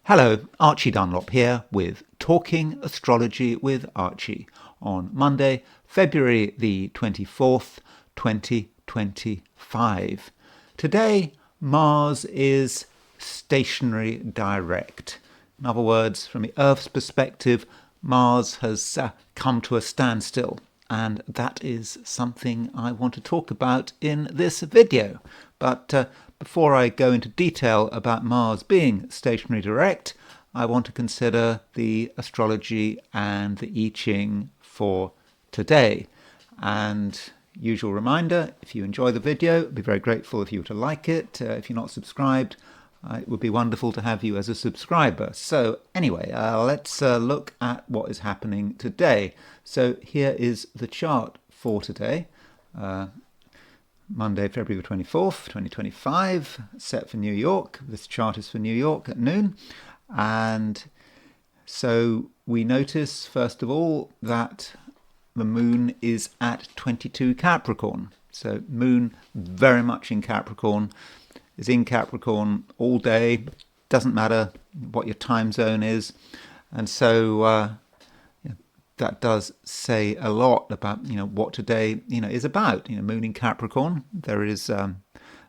Hello, Archie Dunlop here with Talking Astrology with Archie on Monday, February the 24th, 2025. Today, Mars is stationary direct. In other words, from the Earth's perspective, Mars has come to a standstill, and that is something I want to talk about in this video. But before I go into detail about Mars being stationary direct, I want to consider the astrology and the I Ching for today. And usual reminder, if you enjoy the video, I'd be very grateful if you were to like it. If you're not subscribed, it would be wonderful to have you as a subscriber. So anyway, let's look at what is happening today. So here is the chart for today. Monday, February the 24th, 2025, set for New York. This chart is for New York at noon. And so we notice, first of all, that the moon is at 22 Capricorn. So moon very much in Capricorn, is in Capricorn all day. Doesn't matter what your time zone is. And so that does say a lot about what today is about. Moon in Capricorn, there is a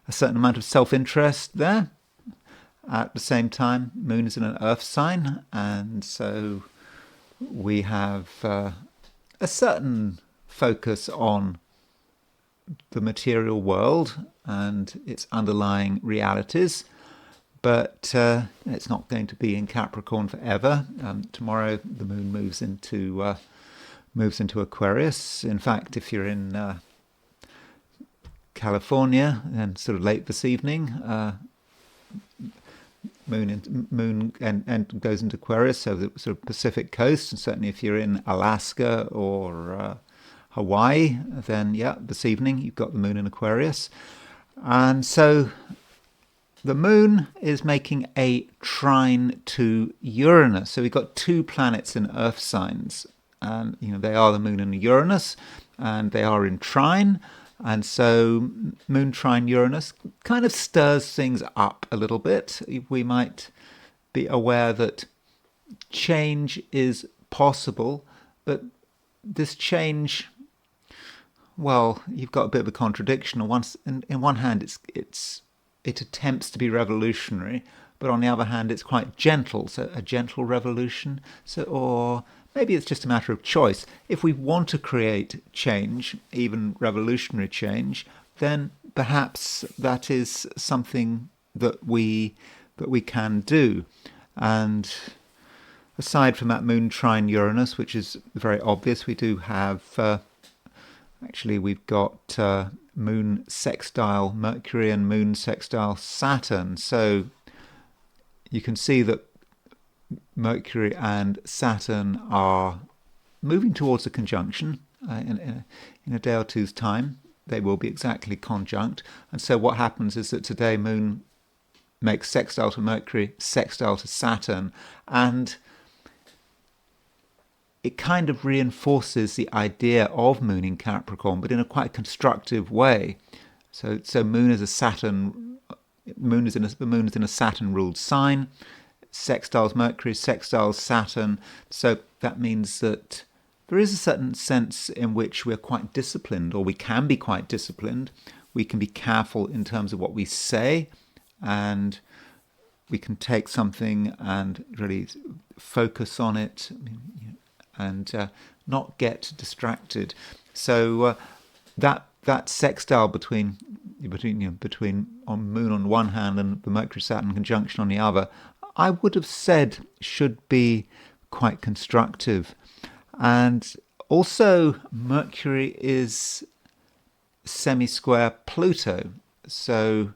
certain amount of self-interest there. At the same time, moon is in an earth sign, and so we have a certain focus on the material world and its underlying realities. But it's not going to be in Capricorn forever. Tomorrow the moon moves into Aquarius. In fact, if you're in California, then sort of late this evening, moon goes into Aquarius, so the sort of Pacific coast. And certainly, if you're in Alaska or Hawaii, then this evening you've got the moon in Aquarius, and so the moon is making a trine to Uranus. So we've got two planets in earth signs, and they are the moon and Uranus, and they are in trine. And so moon trine Uranus kind of stirs things up a little bit. We might be aware that change is possible, but this change, well, you've got a bit of a contradiction. On one hand, it attempts to be revolutionary, but on the other hand, it's quite gentle. So a gentle revolution. Or maybe it's just a matter of choice. If we want to create change, even revolutionary change, then perhaps that is something that we can do. And aside from that moon trine Uranus, which is very obvious, we do have we've got moon sextile Mercury and moon sextile Saturn. So you can see that Mercury and Saturn are moving towards a conjunction. In a day or two's time, they will be exactly conjunct. And so what happens is that today moon makes sextile to Mercury, sextile to Saturn, and it kind of reinforces the idea of moon in Capricorn, but in a quite constructive way. So moon is a Saturn. The moon is in a Saturn-ruled sign. Sextiles Mercury, sextiles Saturn. So that means that there is a certain sense in which we're quite disciplined, or we can be quite disciplined. We can be careful in terms of what we say, and we can take something and really focus on it, and not get distracted. So that sextile between on moon on one hand and the Mercury Saturn conjunction on the other, I would have said should be quite constructive. And also Mercury is semi-square Pluto. So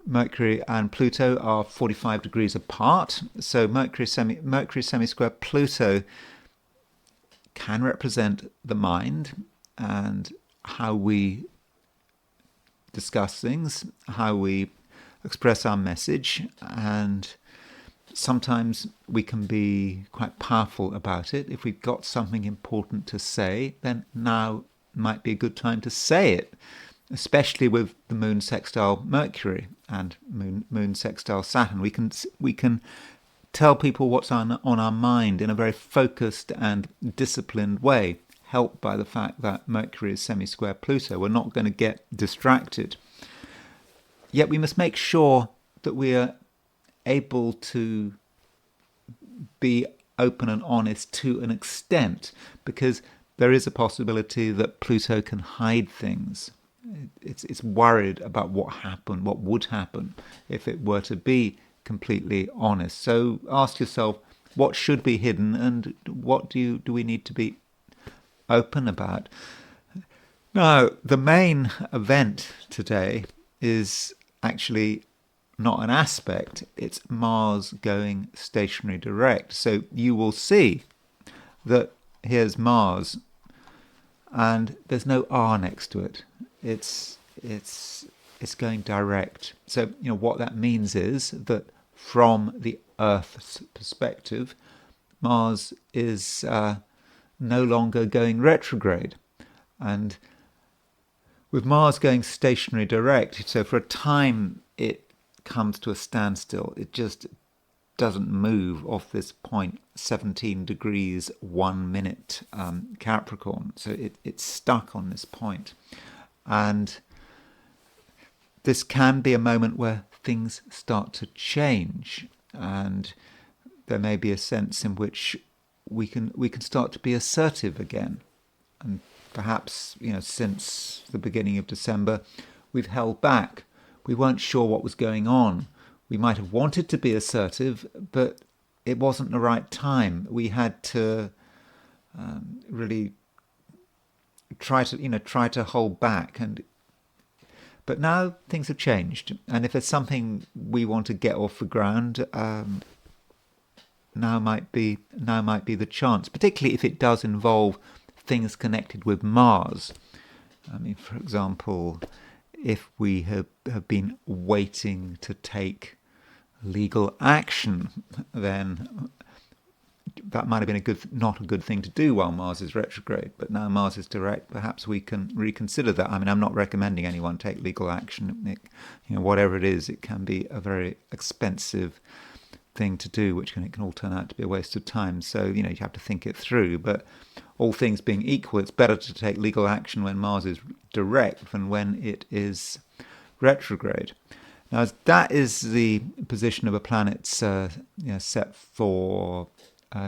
Mercury and Pluto are 45 degrees apart. So Mercury semi-square Pluto can represent the mind and how we discuss things, how we express our message, and sometimes we can be quite powerful about it. If we've got something important to say, then now might be a good time to say it, especially with the moon sextile Mercury and moon sextile Saturn. We can tell people what's on our mind in a very focused and disciplined way, helped by the fact that Mercury is semi-square Pluto. We're not going to get distracted. Yet we must make sure that we are able to be open and honest to an extent, because there is a possibility that Pluto can hide things. It's worried about what would happen if it were to be completely honest. So ask yourself, what should be hidden and what do we need to be open about? Now, the main event today is actually not an aspect, it's Mars going stationary direct. So you will see that here's Mars and there's no R next to it. It's going direct. So what that means is that from the Earth's perspective, Mars is no longer going retrograde. And with Mars going stationary direct, so for a time it comes to a standstill. It just doesn't move off this point, 17 degrees 1 minute Capricorn. So it's stuck on this point. And this can be a moment where things start to change, and there may be a sense in which we can start to be assertive again. And perhaps since the beginning of December we've held back. We weren't sure what was going on. We might have wanted to be assertive, but it wasn't the right time. We had to really try to hold back. But now things have changed, and if there's something we want to get off the ground, now might be the chance. Particularly if it does involve things connected with Mars. I mean, for example, if we have been waiting to take legal action, then that might have been not a good thing to do while Mars is retrograde. But now Mars is direct, perhaps we can reconsider that. I mean, I'm not recommending anyone take legal action. Whatever it is, it can be a very expensive thing to do, which it can all turn out to be a waste of time. So you have to think it through. But all things being equal, it's better to take legal action when Mars is direct than when it is retrograde. Now, that is the position of a planet set for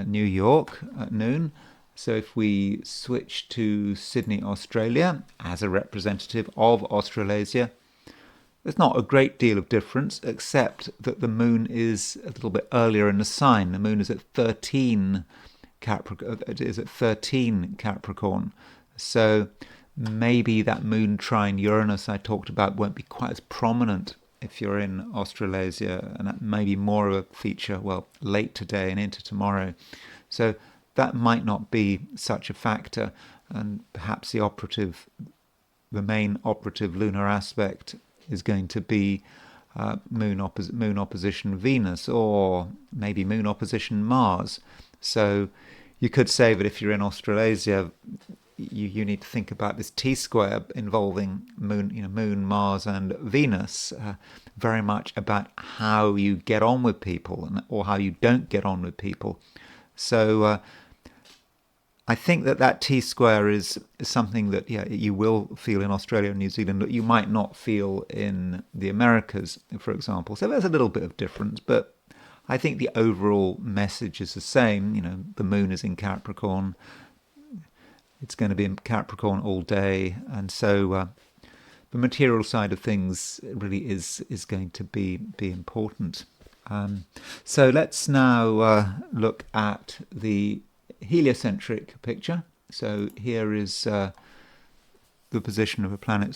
New York at noon. So if we switch to Sydney, Australia, as a representative of Australasia, there's not a great deal of difference, except that the moon is a little bit earlier in the sign. The moon is at 13 Capricorn. It is at 13 Capricorn. So maybe that moon trine Uranus I talked about won't be quite as prominent if you're in Australasia, and that may be more of a feature, late today and into tomorrow. So that might not be such a factor, and perhaps the main operative lunar aspect is going to be moon opposition Venus, or maybe moon opposition Mars. So you could say that if you're in Australasia, you need to think about this T-square involving moon, Mars, and Venus, very much about how you get on with people or how you don't get on with people. So I think that T-square is something that you will feel in Australia and New Zealand that you might not feel in the Americas, for example. So there's a little bit of difference, but I think the overall message is the same. The moon is in Capricorn. It's going to be in Capricorn all day, and so the material side of things really is going to be important. So let's now look at the heliocentric picture. So here is the position of a planet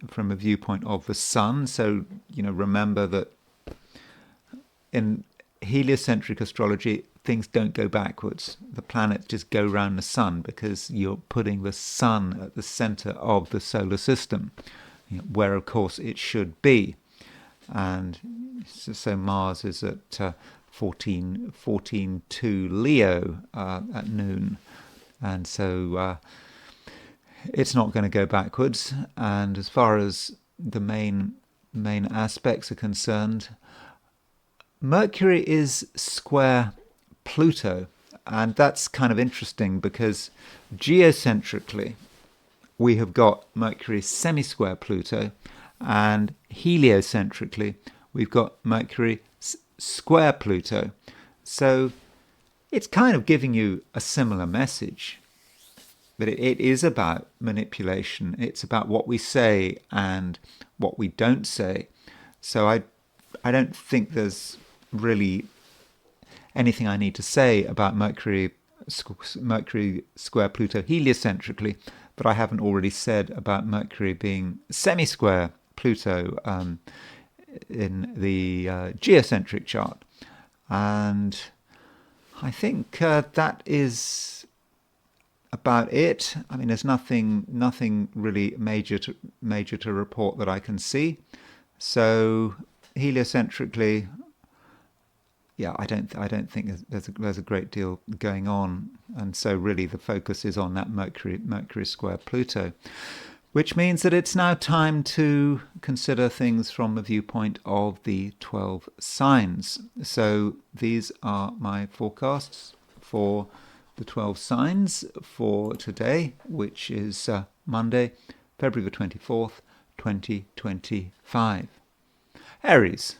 from a viewpoint of the sun. So remember that in heliocentric astrology, things don't go backwards. The planets just go around the sun because you're putting the sun at the center of the solar system, where of course it should be. And so Mars is at 14.2 Leo at noon, and so it's not going to go backwards. And as far as the main aspects are concerned, Mercury is square Pluto, and that's kind of interesting because geocentrically we have got Mercury semi-square Pluto, and heliocentrically we've got Mercury square Pluto. So it's kind of giving you a similar message, but it is about manipulation. It's about what we say and what we don't say. So I don't think there's really anything I need to say about Mercury square Pluto heliocentrically, but I haven't already said about Mercury being semi-square Pluto in the geocentric chart. And I think that is about it. I mean, there's nothing really major to report that I can see. So heliocentrically, yeah, I don't think there's a great deal going on, and so really the focus is on that Mercury square Pluto, which means that it's now time to consider things from the viewpoint of the 12 signs. So these are my forecasts for the 12 signs for today, which is Monday, February the 24th, 2025. Aries.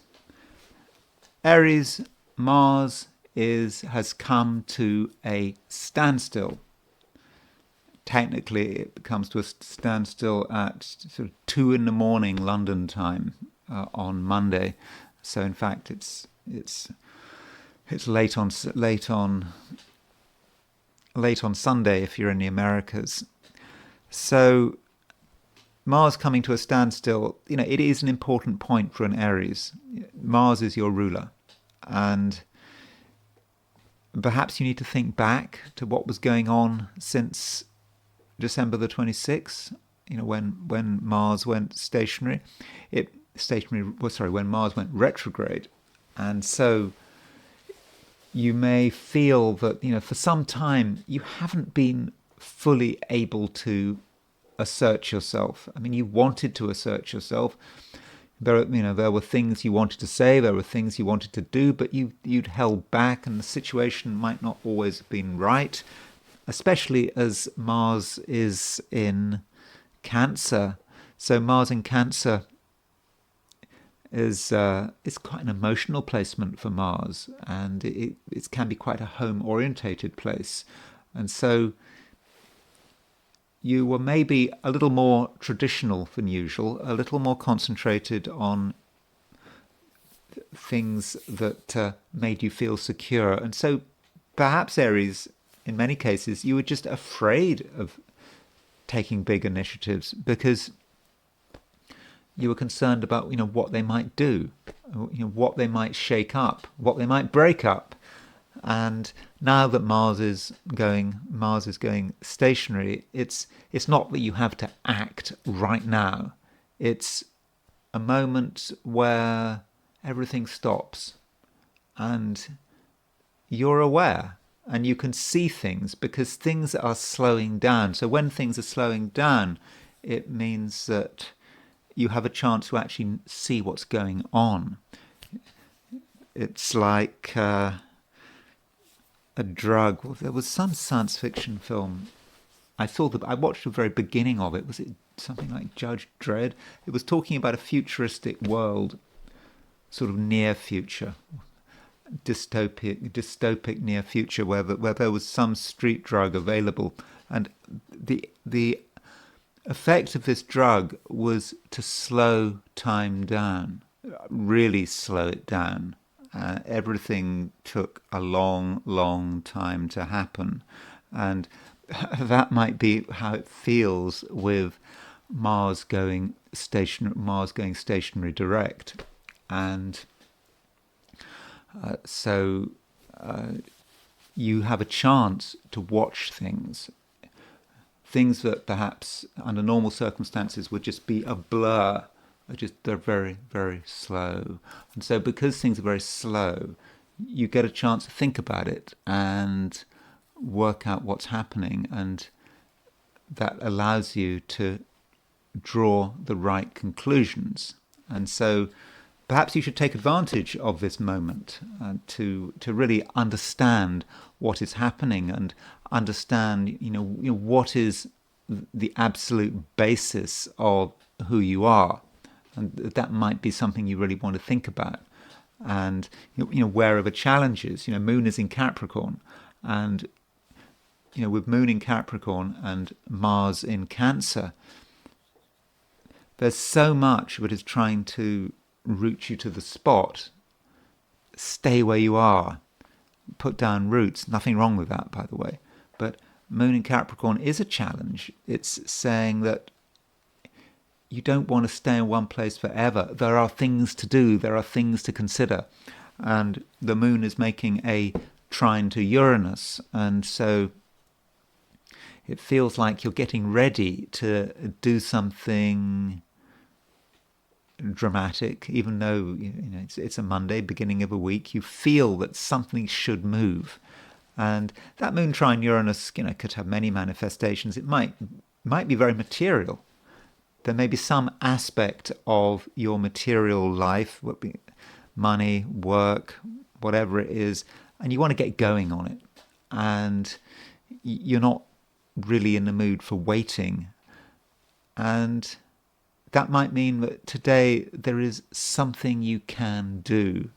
Mars has come to a standstill. Technically, it comes to a standstill at sort of 2 a.m. London time on Monday. So in fact, it's late on Sunday if you're in the Americas. So Mars coming to a standstill, it is an important point for an Aries. Mars is your ruler. And perhaps you need to think back to what was going on since December the 26th, when Mars went stationary. When Mars went retrograde. And so you may feel that, for some time you haven't been fully able to assert yourself. I mean, you wanted to assert yourself. There were things you wanted to say, there were things you wanted to do, but you'd held back, and the situation might not always have been right, especially as Mars is in Cancer. So Mars in Cancer is quite an emotional placement for Mars, and it can be quite a home-orientated place. And so you were maybe a little more traditional than usual, a little more concentrated on things that made you feel secure. And so perhaps Aries, in many cases, you were just afraid of taking big initiatives because you were concerned about what they might do, what they might shake up, what they might break up. And now that Mars is going stationary, it's not that you have to act right now. It's a moment where everything stops and you're aware and you can see things because things are slowing down. So when things are slowing down, it means that you have a chance to actually see what's going on. It's like a drug. Well, there was some science fiction film. I watched the very beginning of it. Was it something like Judge Dredd? It was talking about a futuristic world, sort of near future, dystopic near future, where there was some street drug available, and the effect of this drug was to slow time down, really slow it down. Everything took a long time to happen, and that might be how it feels with Mars going stationary direct. And so you have a chance to watch things that perhaps under normal circumstances would just be a blur. They're very, very slow. And so because things are very slow, you get a chance to think about it and work out what's happening, and that allows you to draw the right conclusions. And so perhaps you should take advantage of this moment to really understand what is happening and understand, what is the absolute basis of who you are, and that might be something you really want to think about. And where are the challenges? Moon is in Capricorn, and with Moon in Capricorn and Mars in Cancer, there's so much that is trying to root you to the spot. Stay where you are. Put down roots. Nothing wrong with that, by the way. But Moon in Capricorn is a challenge. It's saying that you don't want to stay in one place forever. There are things to do. There are things to consider. And the Moon is making a trine to Uranus. And so it feels like you're getting ready to do something dramatic, even though it's a Monday, beginning of a week. You feel that something should move, and that Moon trine Uranus, could have many manifestations. It might be very material. There may be some aspect of your material life, money, work, whatever it is, and you want to get going on it, and you're not really in the mood for waiting. And that might mean that today there is something you can do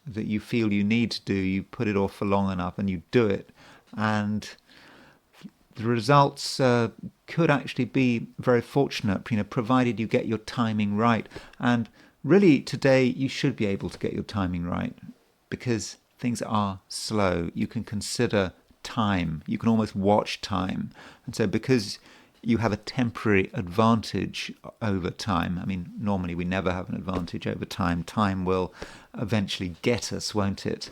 that you feel you need to do. You put it off for long enough and you do it. And the results could actually be very fortunate, provided you get your timing right. And really today you should be able to get your timing right, because things are slow. You can consider time. You can almost watch time. And so because you have a temporary advantage over time. I mean, normally we never have an advantage over time. Time will eventually get us, won't it?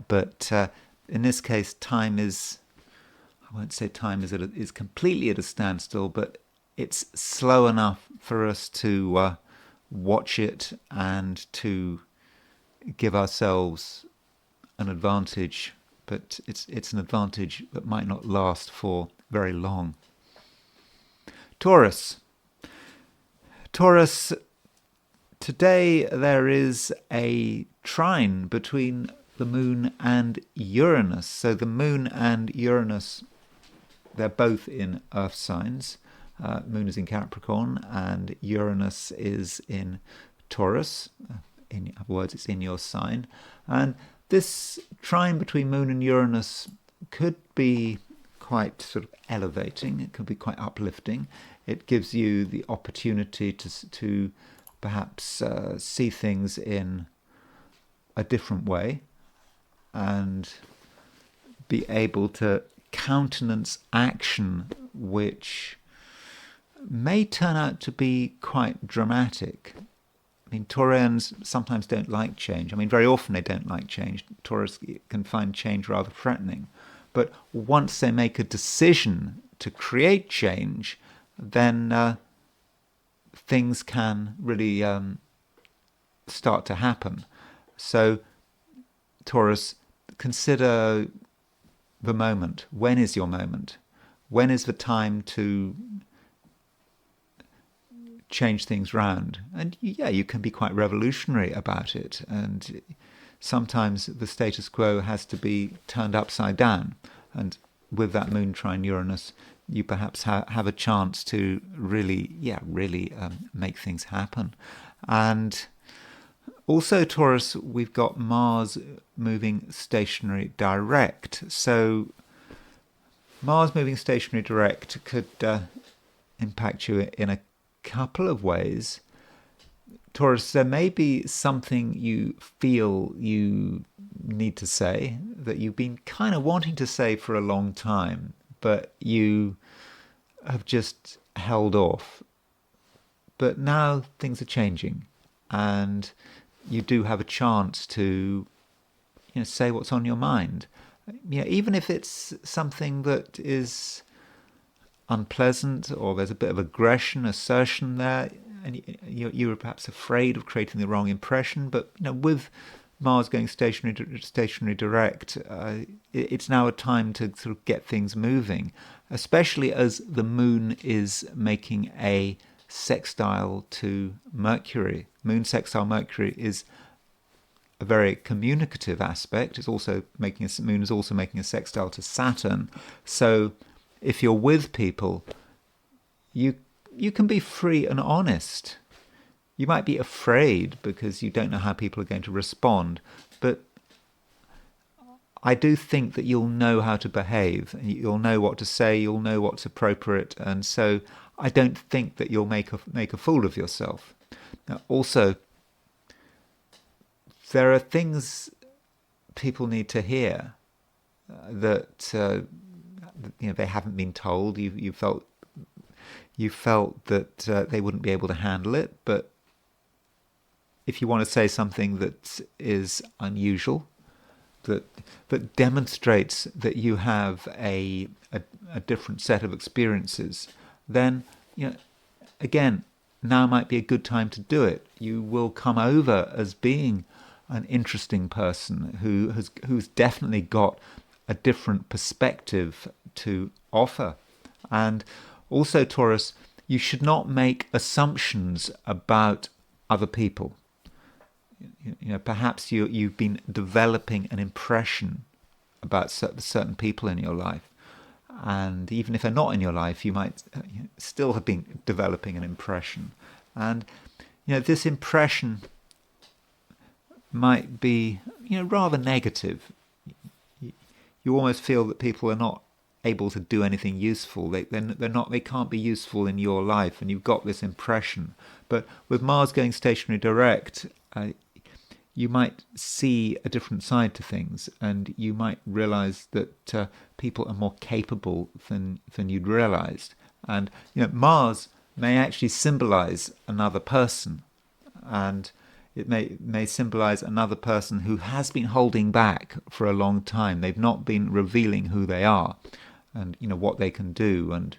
But in this case, time is, I won't say time is completely at a standstill, but it's slow enough for us to watch it and to give ourselves an advantage. But it's an advantage that might not last for very long. Taurus, today there is a trine between the Moon and Uranus. So the Moon and Uranus, they're both in Earth signs. Moon is in Capricorn and Uranus is in Taurus. In other words, it's in your sign. And this trine between Moon and Uranus could be quite sort of elevating. It can be quite uplifting. It gives you the opportunity to perhaps see things in a different way and be able to countenance action which may turn out to be quite dramatic. I mean, Taurians sometimes don't like change. I mean, very often they don't like change. Taurus can find change rather threatening. But once they make a decision to create change, then things can really start to happen. So, Taurus, consider the moment. When is your moment? When is the time to change things round? And yeah, you can be quite revolutionary about it. And sometimes the status quo has to be turned upside down. And with that Moon trine Uranus, you perhaps have a chance to really make things happen. And also, Taurus, we've got Mars moving stationary direct. So Mars moving stationary direct could impact you in a couple of ways. Taurus, there may be something you feel you need to say that you've been kind of wanting to say for a long time, but you have just held off. But now things are changing, and you do have a chance to, say what's on your mind. Even if it's something that is unpleasant or there's a bit of aggression, assertion there, and you were perhaps afraid of creating the wrong impression. But with Mars going stationary direct, it's now a time to sort of get things moving, especially as the Moon is making a sextile to Mercury. Moon sextile Mercury is a very communicative aspect. It's also Moon is also making a sextile to Saturn. So if you're with people, you can be free and honest. You might be afraid because you don't know how people are going to respond, but I do think that you'll know how to behave. You'll know what to say. You'll know what's appropriate, and so I don't think that you'll make a fool of yourself. Now, also, there are things people need to hear that they haven't been told. You felt that they wouldn't be able to handle it, but if you want to say something that is unusual, that demonstrates that you have a different set of experiences, then again, now might be a good time to do it. You will come over as being an interesting person who's definitely got a different perspective to offer. And also, Taurus, you should not make assumptions about other people. Perhaps you've been developing an impression about certain people in your life, and even if they're not in your life, you might still have been developing an impression. And this impression might be rather negative. You almost feel that people are not able to do anything useful. They can't be useful in your life, and you've got this impression. But with Mars going stationary direct, you might see a different side to things, and you might realize that people are more capable than you'd realized. And Mars may actually symbolize another person, and it may symbolize another person who has been holding back for a long time. They've not been revealing who they are, and what they can do, and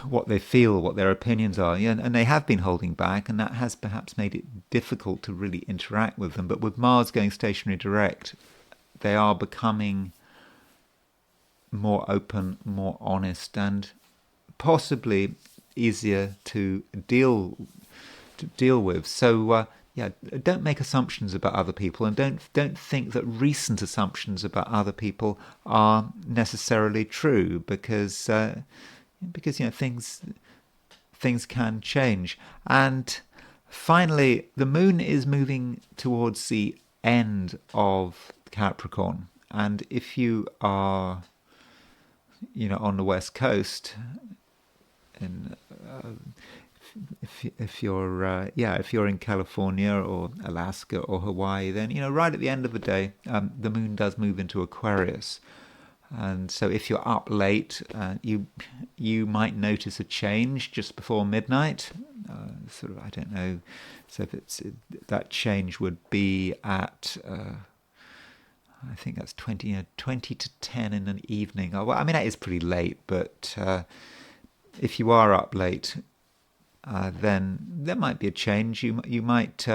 what they feel, what their opinions are. And they have been holding back, and that has perhaps made it difficult to really interact with them. But with Mars going stationary direct, they are becoming more open, more honest, and possibly easier to deal with. So don't make assumptions about other people, and don't think that recent assumptions about other people are necessarily true, because things can change. And finally, the Moon is moving towards the end of Capricorn, and if you are on the West Coast, and if you're in California or Alaska or Hawaii, then right at the end of the day, the Moon does move into Aquarius. And so if you're up late, you might notice a change just before midnight. I don't know. So if that change would be at, I think that's 20 to 10 in an evening. Well, I mean, that is pretty late, but if you are up late, then there might be a change. You might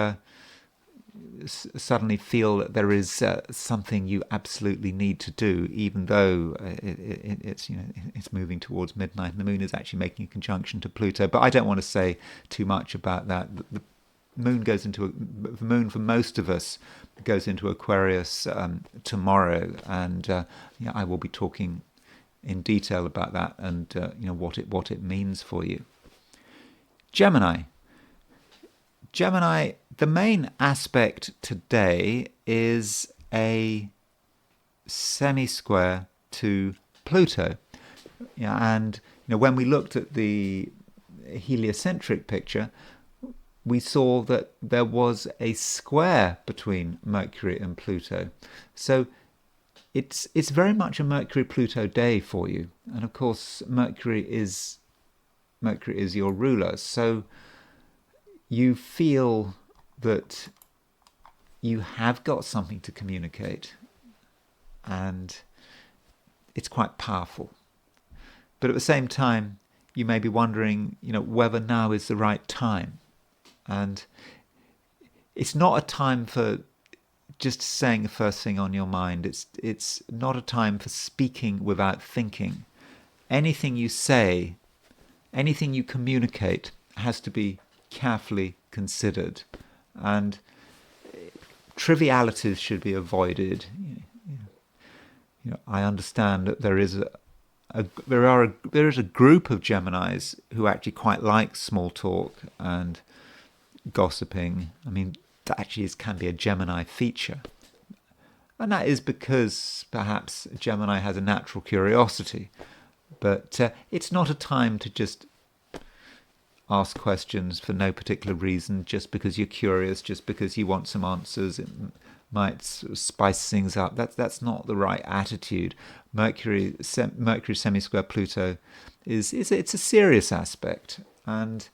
suddenly feel that there is something you absolutely need to do, even though it's moving towards midnight, and the Moon is actually making a conjunction to Pluto. But I don't want to say too much about that. The Moon for most of us goes into Aquarius tomorrow, and I will be talking in detail about that, and what it means for you. Gemini, the main aspect today is a semi-square to Pluto. And when we looked at the heliocentric picture, we saw that there was a square between Mercury and Pluto. So it's very much a Mercury-Pluto day for you. And of course, Mercury is your ruler. So you feel that you have got something to communicate, and it's quite powerful. But at the same time, you may be wondering, whether now is the right time. And it's not a time for just saying the first thing on your mind. It's not a time for speaking without thinking. Anything you say, anything you communicate has to be carefully considered. And trivialities should be avoided. I understand that there is a group of Geminis who actually quite like small talk and gossiping. I mean, that actually can be a Gemini feature. And that is because perhaps Gemini has a natural curiosity. But it's not a time to just ask questions for no particular reason, just because you're curious, just because you want some answers. It might sort of spice things up. That's not the right attitude. Mercury semi-square Pluto it's a serious aspect, and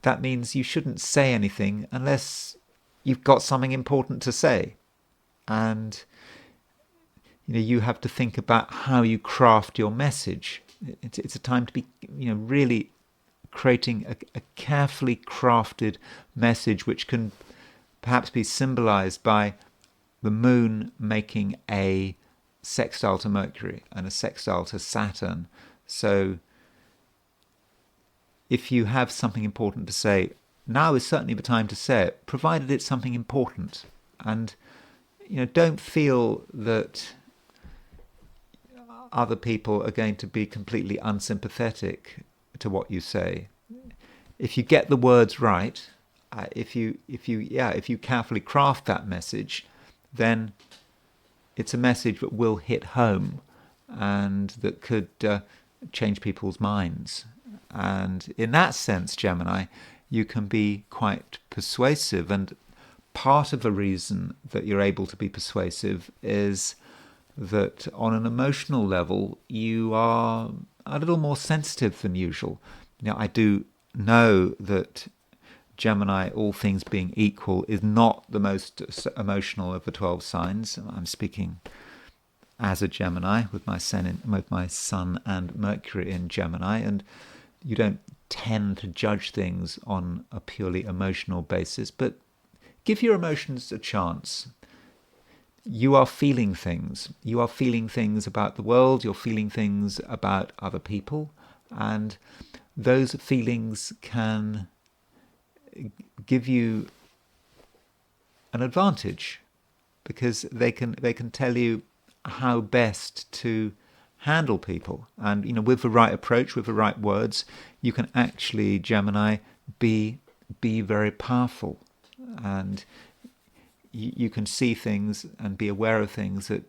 that means you shouldn't say anything unless you've got something important to say. And you have to think about how you craft your message. It's a time to be really creating a carefully crafted message, which can perhaps be symbolized by the moon making a sextile to Mercury and a sextile to Saturn. So if you have something important to say, now is certainly the time to say it, provided it's something important. And don't feel that other people are going to be completely unsympathetic to what you say. If you get the words right, if you carefully craft that message, then it's a message that will hit home and that could change people's minds. And in that sense, Gemini, you can be quite persuasive. And part of the reason that you're able to be persuasive is that on an emotional level, you are a little more sensitive than usual. I do know that Gemini, all things being equal, is not the most emotional of the 12 signs. I'm speaking as a Gemini with my Sun and Mercury in Gemini, and you don't tend to judge things on a purely emotional basis, but give your emotions a chance. You are feeling things. You are feeling things about the world. You're feeling things about other people. And those feelings can give you an advantage because they can tell you how best to handle people. And, with the right approach, with the right words, you can actually, Gemini, be very powerful. And you can see things and be aware of things that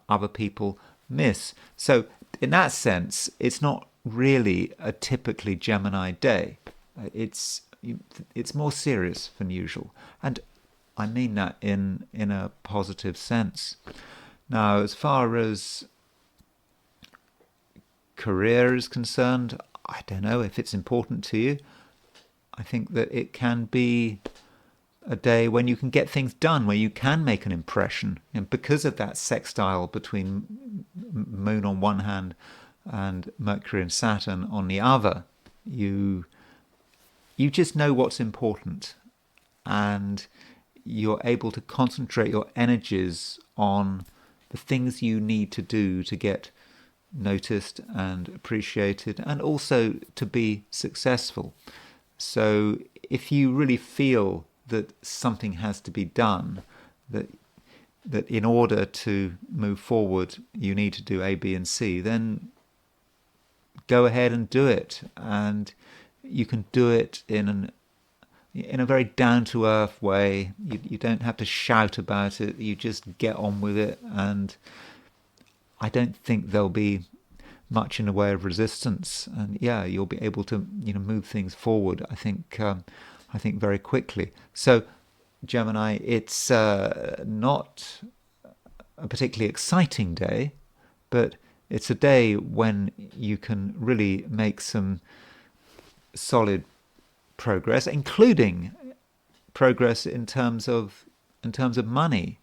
other people miss. So in that sense, it's not really a typically Gemini day. It's more serious than usual, and I mean that in a positive sense. Now, as far as career is concerned, I don't know if it's important to you. I think that it can be a day when you can get things done, where you can make an impression. And because of that sextile between Moon on one hand and Mercury and Saturn on the other, you just know what's important, and you're able to concentrate your energies on the things you need to do to get noticed and appreciated, and also to be successful. So if you really feel that something has to be done, that in order to move forward you need to do A, B, and C, then go ahead and do it. And you can do it in a very down-to-earth way. You don't have to shout about it. You just get on with it, and I don't think there'll be much in the way of resistance. And you'll be able to move things forward. I think very quickly. So, Gemini, it's not a particularly exciting day, but it's a day when you can really make some solid progress, including progress in terms of money.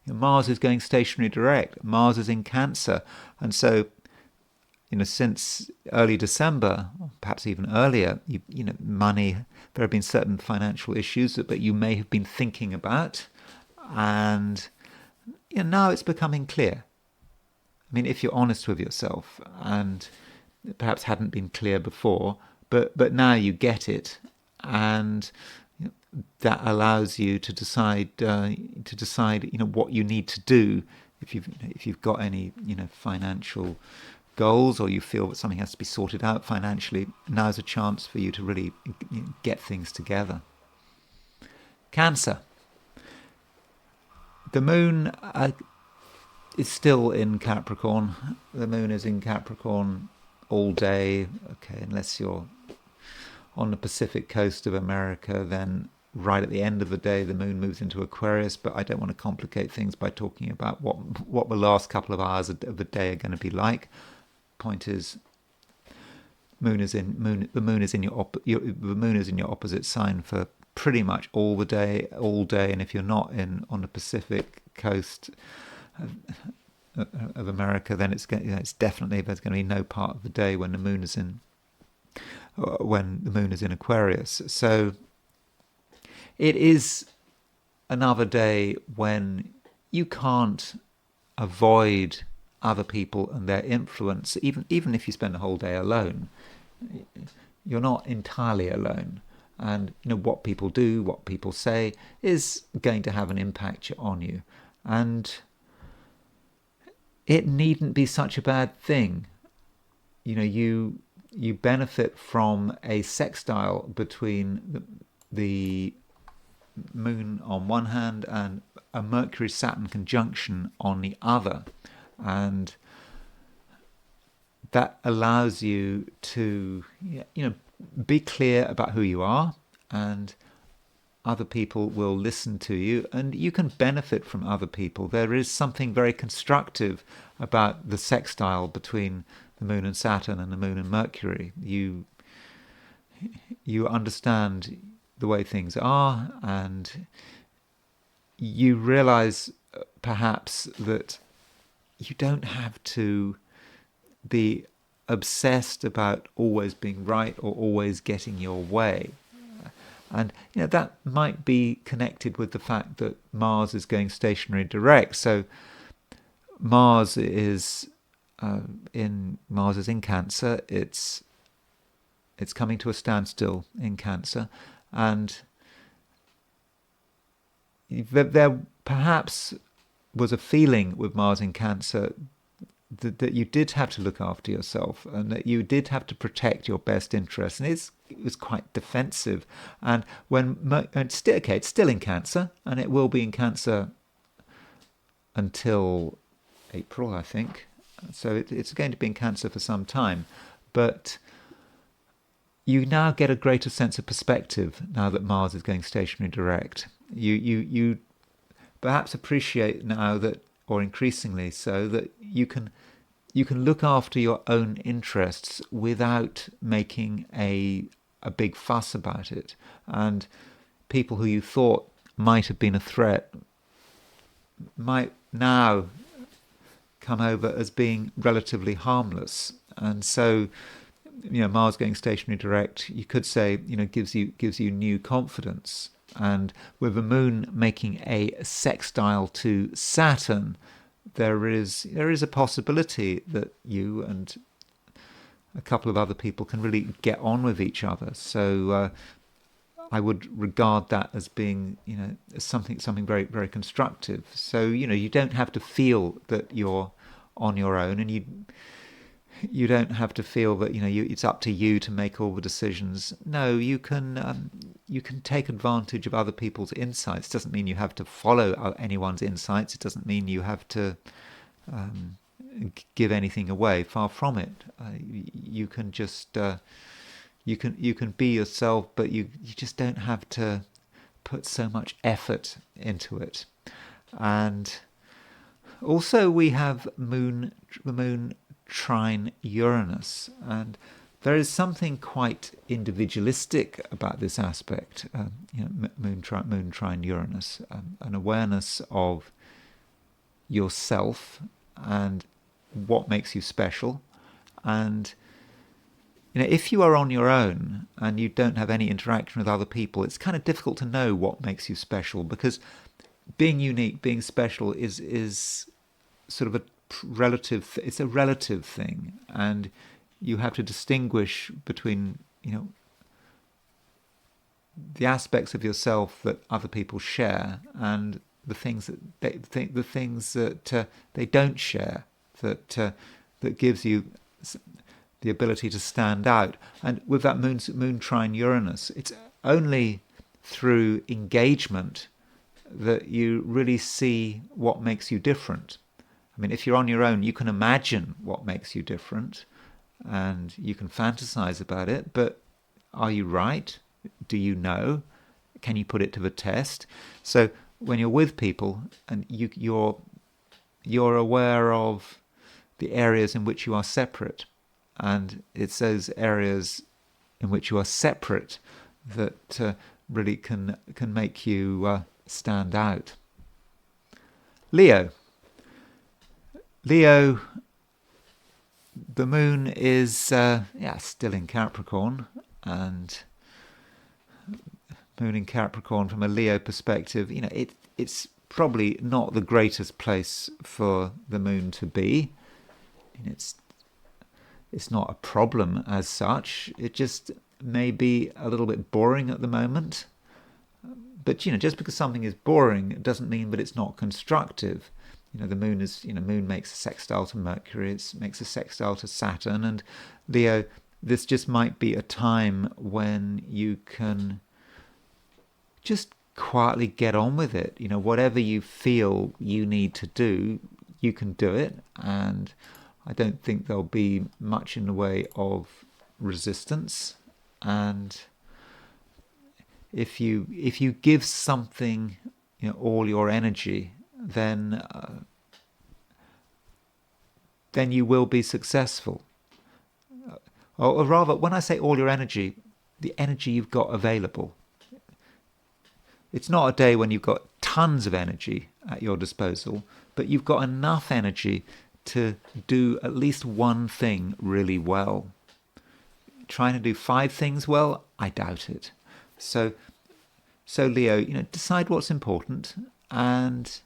Mars is going stationary direct. Mars is in Cancer, and so since early December, perhaps even earlier, money. There have been certain financial issues that you may have been thinking about, and now it's becoming clear. I mean, if you're honest with yourself, and perhaps hadn't been clear before, but now you get it, and that allows you to decide what you need to do if you've got any financial goals, or you feel that something has to be sorted out financially. Now's a chance for you to really get things together. Cancer. The moon is still in Capricorn. The moon is in Capricorn all day. Okay, unless you're on the Pacific coast of America, then right at the end of the day the moon moves into Aquarius. But I don't want to complicate things by talking about what the last couple of hours of the day are going to be like. Point is, the moon is in your opposite sign for pretty much all day. And if you're not on the Pacific coast of America, then it's definitely, there's going to be no part of the day when the moon is in Aquarius. So it is another day when you can't avoid other people and their influence. Even if you spend the whole day alone, you're not entirely alone. And what people do, what people say, is going to have an impact on you. And it needn't be such a bad thing. You benefit from a sextile between the moon on one hand and a Mercury-Saturn conjunction on the other. And that allows you to be clear about who you are, and other people will listen to you, and you can benefit from other people. There is something very constructive about the sextile between the moon and Saturn and the moon and Mercury. You understand the way things are, and you realize perhaps that you don't have to be obsessed about always being right or always getting your way. And that might be connected with the fact that Mars is going stationary direct. So Mars is in Cancer. It's coming to a standstill in Cancer, and there perhaps was a feeling with Mars in Cancer that you did have to look after yourself, and that you did have to protect your best interests, and it was quite defensive. And it's still in Cancer, and it will be in Cancer until April, I think. So it's going to be in Cancer for some time, but you now get a greater sense of perspective now that Mars is going stationary direct. You perhaps appreciate now that, or increasingly so, that you can look after your own interests without making a big fuss about it. And people who you thought might have been a threat might now come over as being relatively harmless. And so, Mars going stationary direct, you could say, gives you new confidence. And with the moon making a sextile to Saturn, there is a possibility that you and a couple of other people can really get on with each other. So I would regard that as being, something very, very constructive. So you don't have to feel that you're on your own, and you don't have to feel that it's up to you to make all the decisions. No, you can take advantage of other people's insights. It doesn't mean you have to follow anyone's insights. It doesn't mean you have to give anything away. Far from it. You can just you can be yourself, but you just don't have to put so much effort into it. And also we have the moon trine Uranus, and there is something quite individualistic about this aspect. Moon trine Uranus, an awareness of yourself and what makes you special. And if you are on your own and you don't have any interaction with other people, it's kind of difficult to know what makes you special, because being unique, being special is sort of it's a relative thing, and you have to distinguish between the aspects of yourself that other people share, and the things that they don't share, that gives you the ability to stand out. And with that moon trine Uranus, it's only through engagement that you really see what makes you different. I mean, if you're on your own, you can imagine what makes you different and you can fantasize about it, but are you right? Do you know? Can you put it to the test? So when you're with people and you're aware of the areas in which you are separate, and it's those areas in which you are separate that really can make you stand out. Leo, the moon is still in Capricorn, and moon in Capricorn from a Leo perspective, it's probably not the greatest place for the moon to be. It's not a problem as such. It just may be a little bit boring at the moment. But just because something is boring, it doesn't mean that it's not constructive. The moon moon makes a sextile to Mercury, it makes a sextile to Saturn, and Leo, this just might be a time when you can just quietly get on with it. Whatever you feel you need to do, you can do it, and I don't think there'll be much in the way of resistance. And if you give something all your energy, then you will be successful. Or rather, when I say all your energy, the energy you've got available. It's not a day when you've got tons of energy at your disposal, but you've got enough energy to do at least one thing really well. Trying to do 5 things well, I doubt it. So Leo, decide what's important and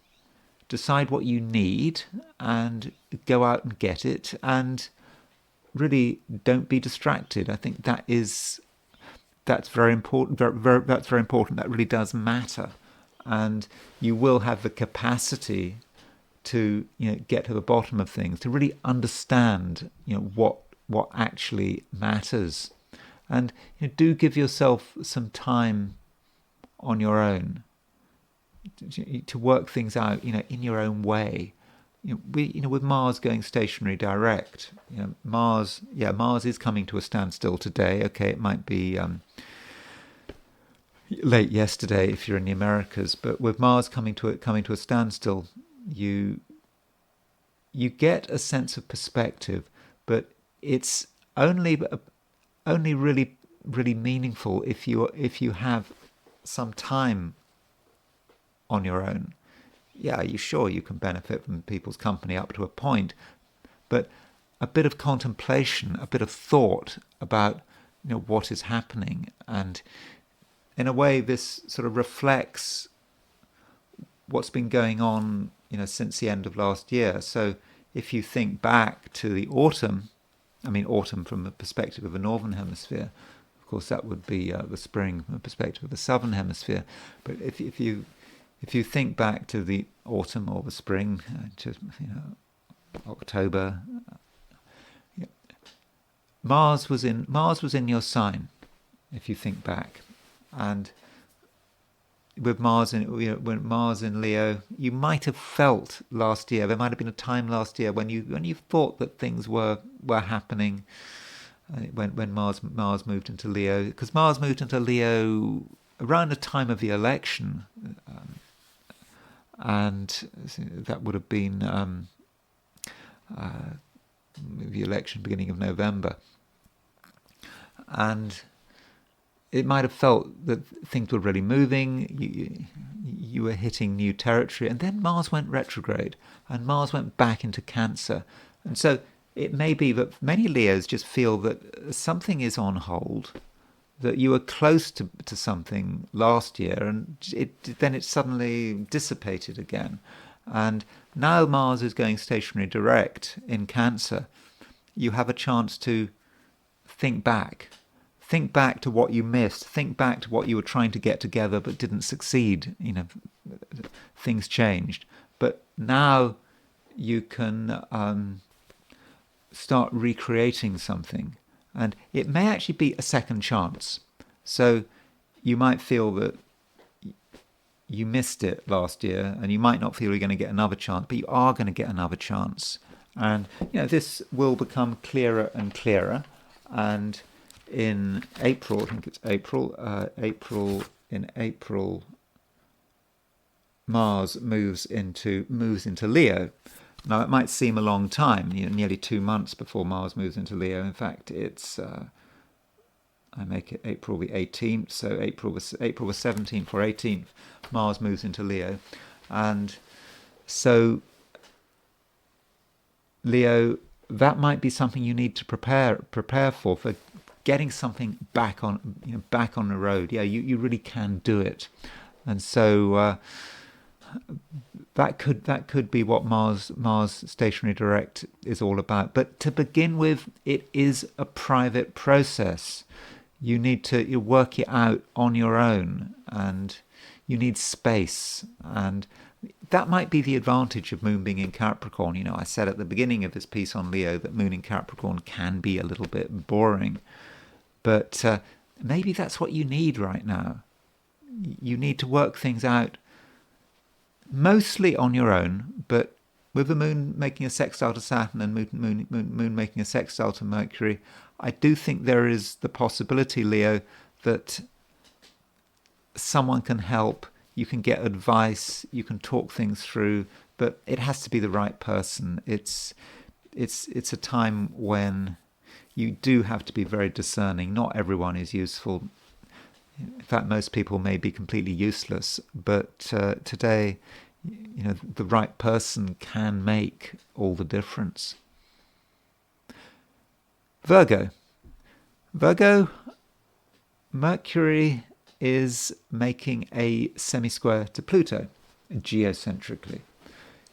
decide what you need and go out and get it, and really don't be distracted. I think that's very important. That's very important. That really does matter, and you will have the capacity to get to the bottom of things, to really understand what actually matters, and do give yourself some time on your own to work things out in your own way. With Mars going stationary direct, Mars is coming to a standstill today. Okay, it might be late yesterday if you're in the Americas, but with Mars coming to a standstill, you get a sense of perspective, but it's only really meaningful if you have some time on your own. Yeah, you can benefit from people's company up to a point, but a bit of contemplation, a bit of thought about what is happening, and in a way this sort of reflects what's been going on since the end of last year. So if you think back to the autumn from the perspective of the northern hemisphere, of course that would be the spring from the perspective of the southern hemisphere, but if you think back to the autumn or the spring, to October, Mars was in your sign. If you think back, and with Mars when Mars in Leo, you might have felt last year. There might have been a time last year when you thought that things were happening. When Mars moved into Leo, because Mars moved into Leo around the time of the election. And that would have been the election beginning of November. And it might have felt that things were really moving, you were hitting new territory, and then Mars went retrograde, and Mars went back into Cancer. And so it may be that many Leos just feel that something is on hold, that you were close to something last year, and then it suddenly dissipated again. And now Mars is going stationary direct in Cancer. You have a chance to think back think back to what you missed. Think back to what you were trying to get together but didn't succeed. Things changed. But now you can start recreating something. And it may actually be a second chance. So you might feel that you missed it last year, and you might not feel you're going to get another chance, but you are going to get another chance. And this will become clearer and clearer. And in April, I think it's April, in April, Mars moves into Leo. Now, it might seem a long time, nearly 2 months before Mars moves into Leo. In fact, it's I make it April the 18th, so April the 17th or 18th, Mars moves into Leo. And so Leo, that might be something you need to prepare for getting something back on the road. Yeah, you really can do it. And so that could be what Mars stationary direct is all about. But to begin with, it is a private process. You need to work it out on your own, and you need space. And that might be the advantage of Moon being in Capricorn. I said at the beginning of this piece on Leo that Moon in Capricorn can be a little bit boring. But maybe that's what you need right now. You need to work things out mostly on your own, but with the Moon making a sextile to Saturn and Moon making a sextile to Mercury, I do think there is the possibility, Leo, that someone can help, you can get advice, you can talk things through, but it has to be the right person. It's a time when you do have to be very discerning. Not everyone is useful. In fact, most people may be completely useless, but today, the right person can make all the difference. Virgo, Mercury is making a semi-square to Pluto, geocentrically.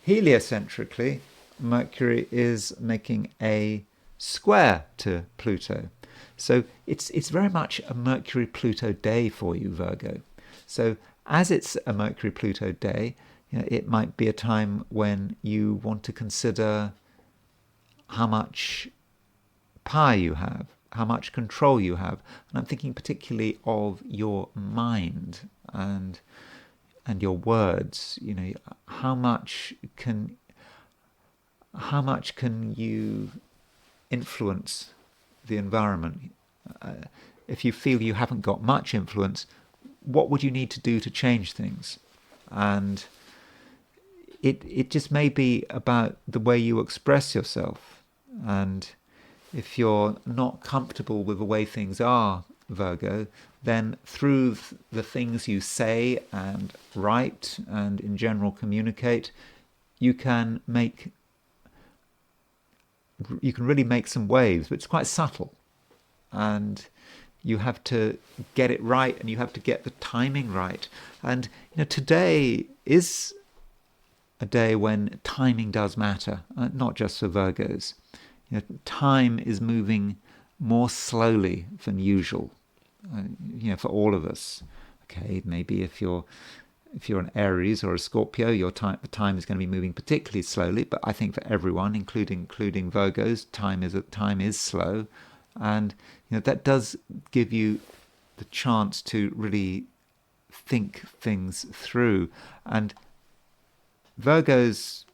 Heliocentrically, Mercury is making a square to Pluto. So it's very much a Mercury-Pluto day for you, Virgo. So as it's a Mercury-Pluto day, it might be a time when you want to consider how much power you have, how much control you have. And I'm thinking particularly of your mind and your words. How much can you influence the environment? If you feel you haven't got much influence, what would you need to do to change things? And it just may be about the way you express yourself. And if you're not comfortable with the way things are, Virgo, then through the things you say and write and in general communicate, you can really make some waves, but it's quite subtle. And you have to get it right, and you have to get the timing right. And today is a day when timing does matter, not just for Virgos. Time is moving more slowly than usual, for all of us. Okay, maybe if you're an Aries or a Scorpio, the time is going to be moving particularly slowly. But I think for everyone, including Virgos, time is slow, and that does give you the chance to really think things through. And Virgos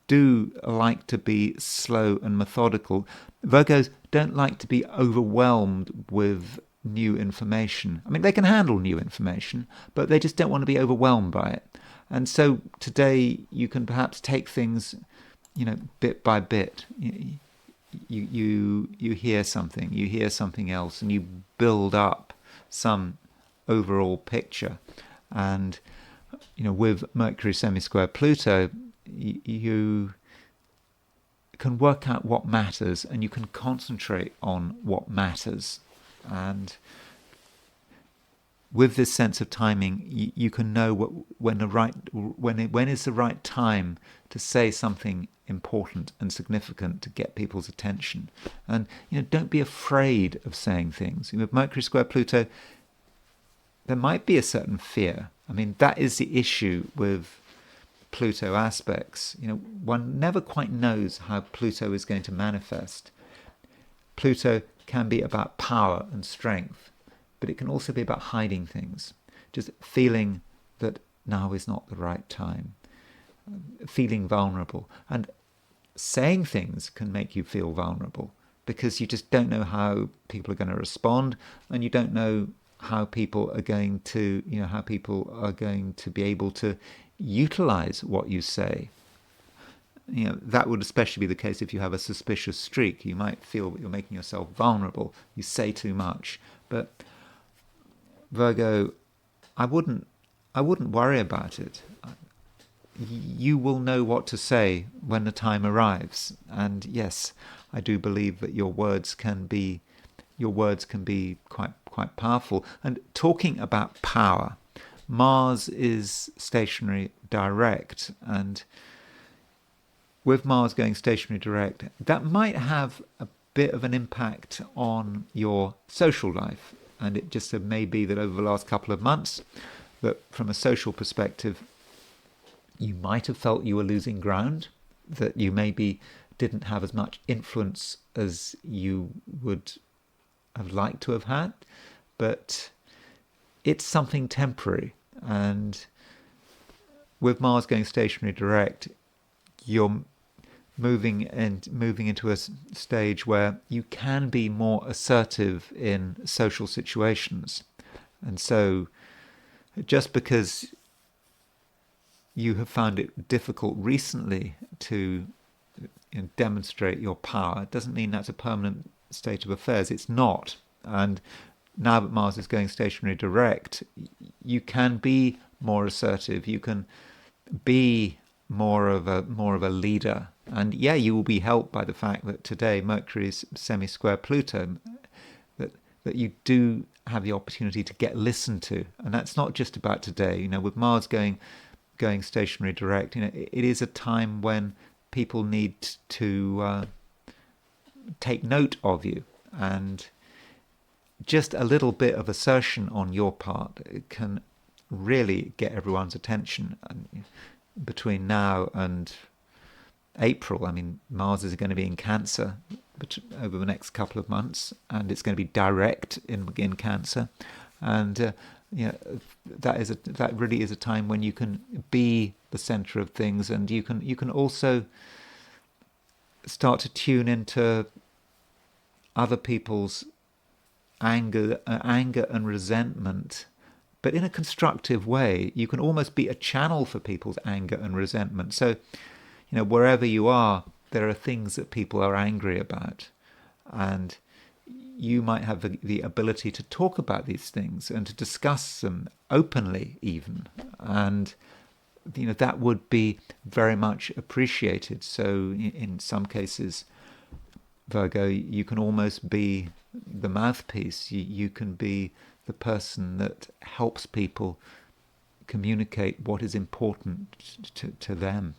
do like to be slow and methodical. Virgos don't like to be overwhelmed with new information. I mean, they can handle new information, but they just don't want to be overwhelmed by it. And so today you can perhaps take things, bit by bit. You hear something else, and you build up some overall picture. And with Mercury semi-square Pluto, you can work out what matters, and you can concentrate on what matters. And with this sense of timing, you can know when is the right time to say something important and significant to get people's attention. And don't be afraid of saying things. With Mercury square Pluto, there might be a certain fear. I mean, that is the issue with Pluto aspects. One never quite knows how Pluto is going to manifest. Pluto can be about power and strength, but it can also be about hiding things, just feeling that now is not the right time, feeling vulnerable. And saying things can make you feel vulnerable because you just don't know how people are going to respond, and you don't know how people are going to, be able to utilize what you say. That would especially be the case if you have a suspicious streak. You might feel that you're making yourself vulnerable. You say too much. But Virgo, I wouldn't worry about it. You will know what to say when the time arrives. And yes, I do believe that your words can be quite powerful. And talking about power, Mars is stationary direct, and with Mars going stationary direct, that might have a bit of an impact on your social life. And it just may be that over the last couple of months, that from a social perspective, you might have felt you were losing ground, that you maybe didn't have as much influence as you would have liked to have had. But it's something temporary. And with Mars going stationary direct, you're moving into a stage where you can be more assertive in social situations. And so just because you have found it difficult recently to demonstrate your power doesn't mean that's a permanent state of affairs. It's not. And now that Mars is going stationary direct, you can be more assertive. You can be more of a leader. And yeah, you will be helped by the fact that today Mercury is semi-square Pluto, that you do have the opportunity to get listened to. And that's not just about today. With Mars going stationary direct, it is a time when people need to take note of you. And just a little bit of assertion on your part can really get everyone's attention. And between now and April, I mean, Mars is going to be in Cancer over the next couple of months, and it's going to be direct in Cancer, and that really is a time when you can be the center of things, and you can also start to tune into other people's anger and resentment, but in a constructive way. You can almost be a channel for people's anger and resentment. So, wherever you are, there are things that people are angry about, and you might have the ability to talk about these things and to discuss them openly even, and that would be very much appreciated. So in some cases, Virgo, you can almost be the mouthpiece. You can be the person that helps people communicate what is important to them.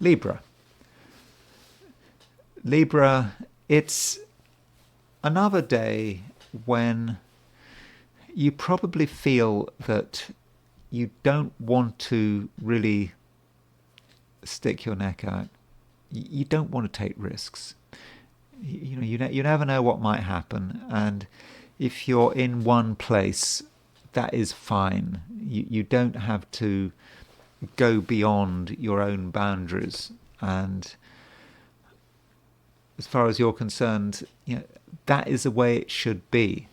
Libra, it's another day when you probably feel that you don't want to really stick your neck out. You don't want to take risks. You never know what might happen, and if you're in one place, that is fine. You don't have to go beyond your own boundaries, and as far as you're concerned, that is the way it should be.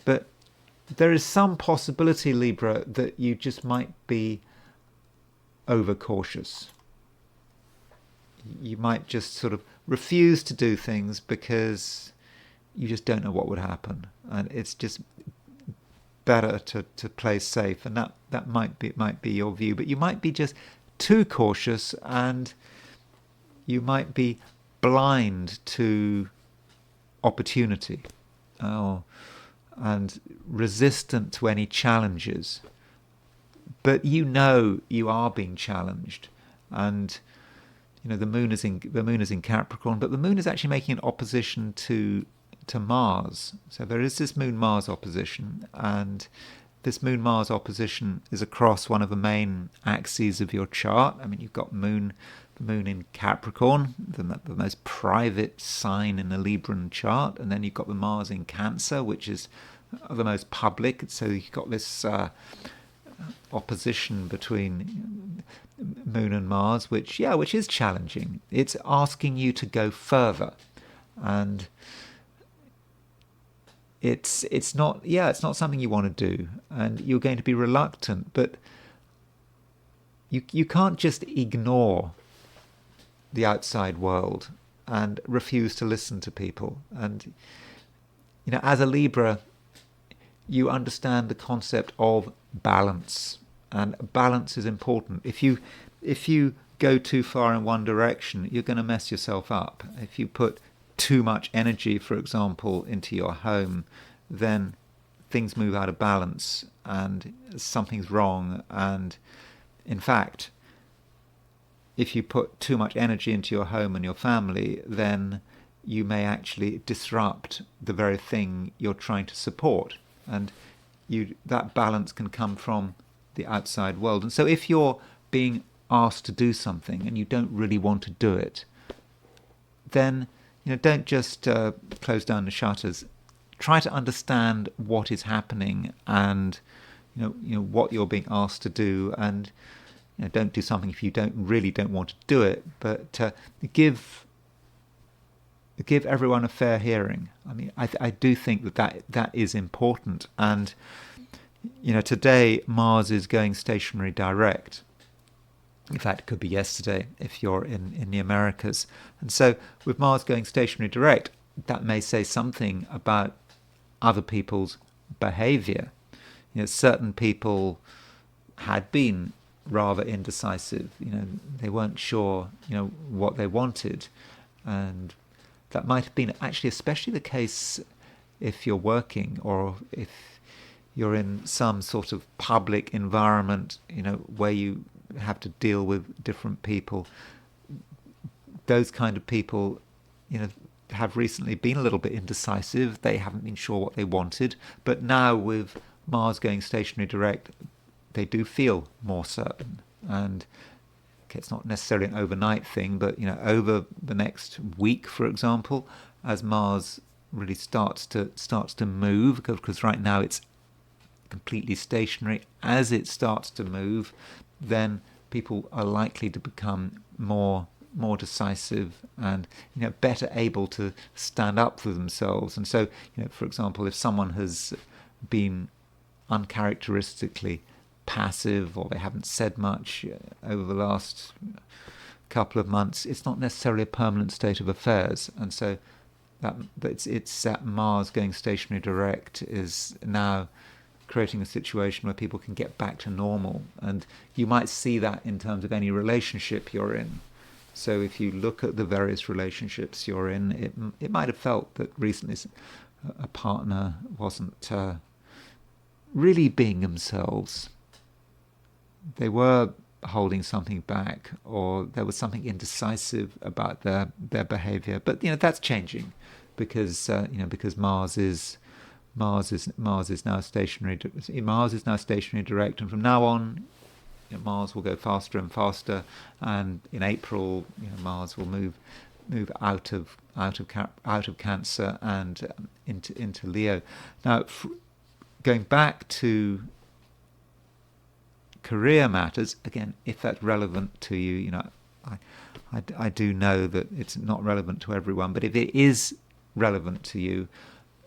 But there is some possibility, Libra, that you just might be overcautious. You might just sort of refuse to do things because you just don't know what would happen, and it's just better to play safe. And that might be your view, but you might be just too cautious, and you might be blind to opportunity. and resistant to any challenges. But you know you are being challenged, and the moon is in Capricorn, but the moon is actually making an opposition to Mars. So there is this Moon-Mars opposition, and this Moon-Mars opposition is across one of the main axes of your chart. I mean, you've got the moon in Capricorn, the most private sign in the Libran chart, and then you've got the Mars in Cancer, which is the most public. So you've got this opposition between Moon and Mars, which is challenging. It's asking you to go further, and it's not something you want to do, and you're going to be reluctant. But you can't just ignore the outside world and refuse to listen to people. And as a Libra, you understand the concept of balance, and balance is important. If you go too far in one direction, you're going to mess yourself up. If you put too much energy, for example, into your home, then things move out of balance and something's wrong. And in fact, if you put too much energy into your home and your family, then you may actually disrupt the very thing you're trying to support. And that balance can come from the outside world. And so if you're being asked to do something and you don't really want to do it, then don't just close down the shutters. Try to understand what is happening and what you're being asked to do, and don't do something if you really don't want to do it. But give everyone a fair hearing. I mean, I do think that is important. And today Mars is going stationary direct. In fact, it could be yesterday if you're in the Americas. And so with Mars going stationary direct, that may say something about other people's behavior. Certain people had been rather indecisive. They weren't sure, what they wanted. And that might have been actually especially the case if you're working, or if you're in some sort of public environment, where you have to deal with different people. Those kind of people, have recently been a little bit indecisive. They haven't been sure what they wanted. But now with Mars going stationary direct, they do feel more certain. And it's not necessarily an overnight thing, but over the next week, for example, as Mars really starts to move, because right now it's completely stationary. As it starts to move, then people are likely to become more decisive and better able to stand up for themselves. And so, for example, if someone has been uncharacteristically passive, or they haven't said much over the last couple of months, it's not necessarily a permanent state of affairs. And so it's that Mars going stationary direct is now creating a situation where people can get back to normal. And you might see that in terms of any relationship you're in. So if you look at the various relationships you're in, it might have felt that recently a partner wasn't really being themselves. They were holding something back, or there was something indecisive about their behavior. But that's changing, because Mars is now stationary. Mars is now stationary direct, and from now on, Mars will go faster and faster. And in April, Mars will move out of Cancer and into Leo. Now, going back to career matters again, if that's relevant to you, I do know that it's not relevant to everyone, but if it is relevant to you,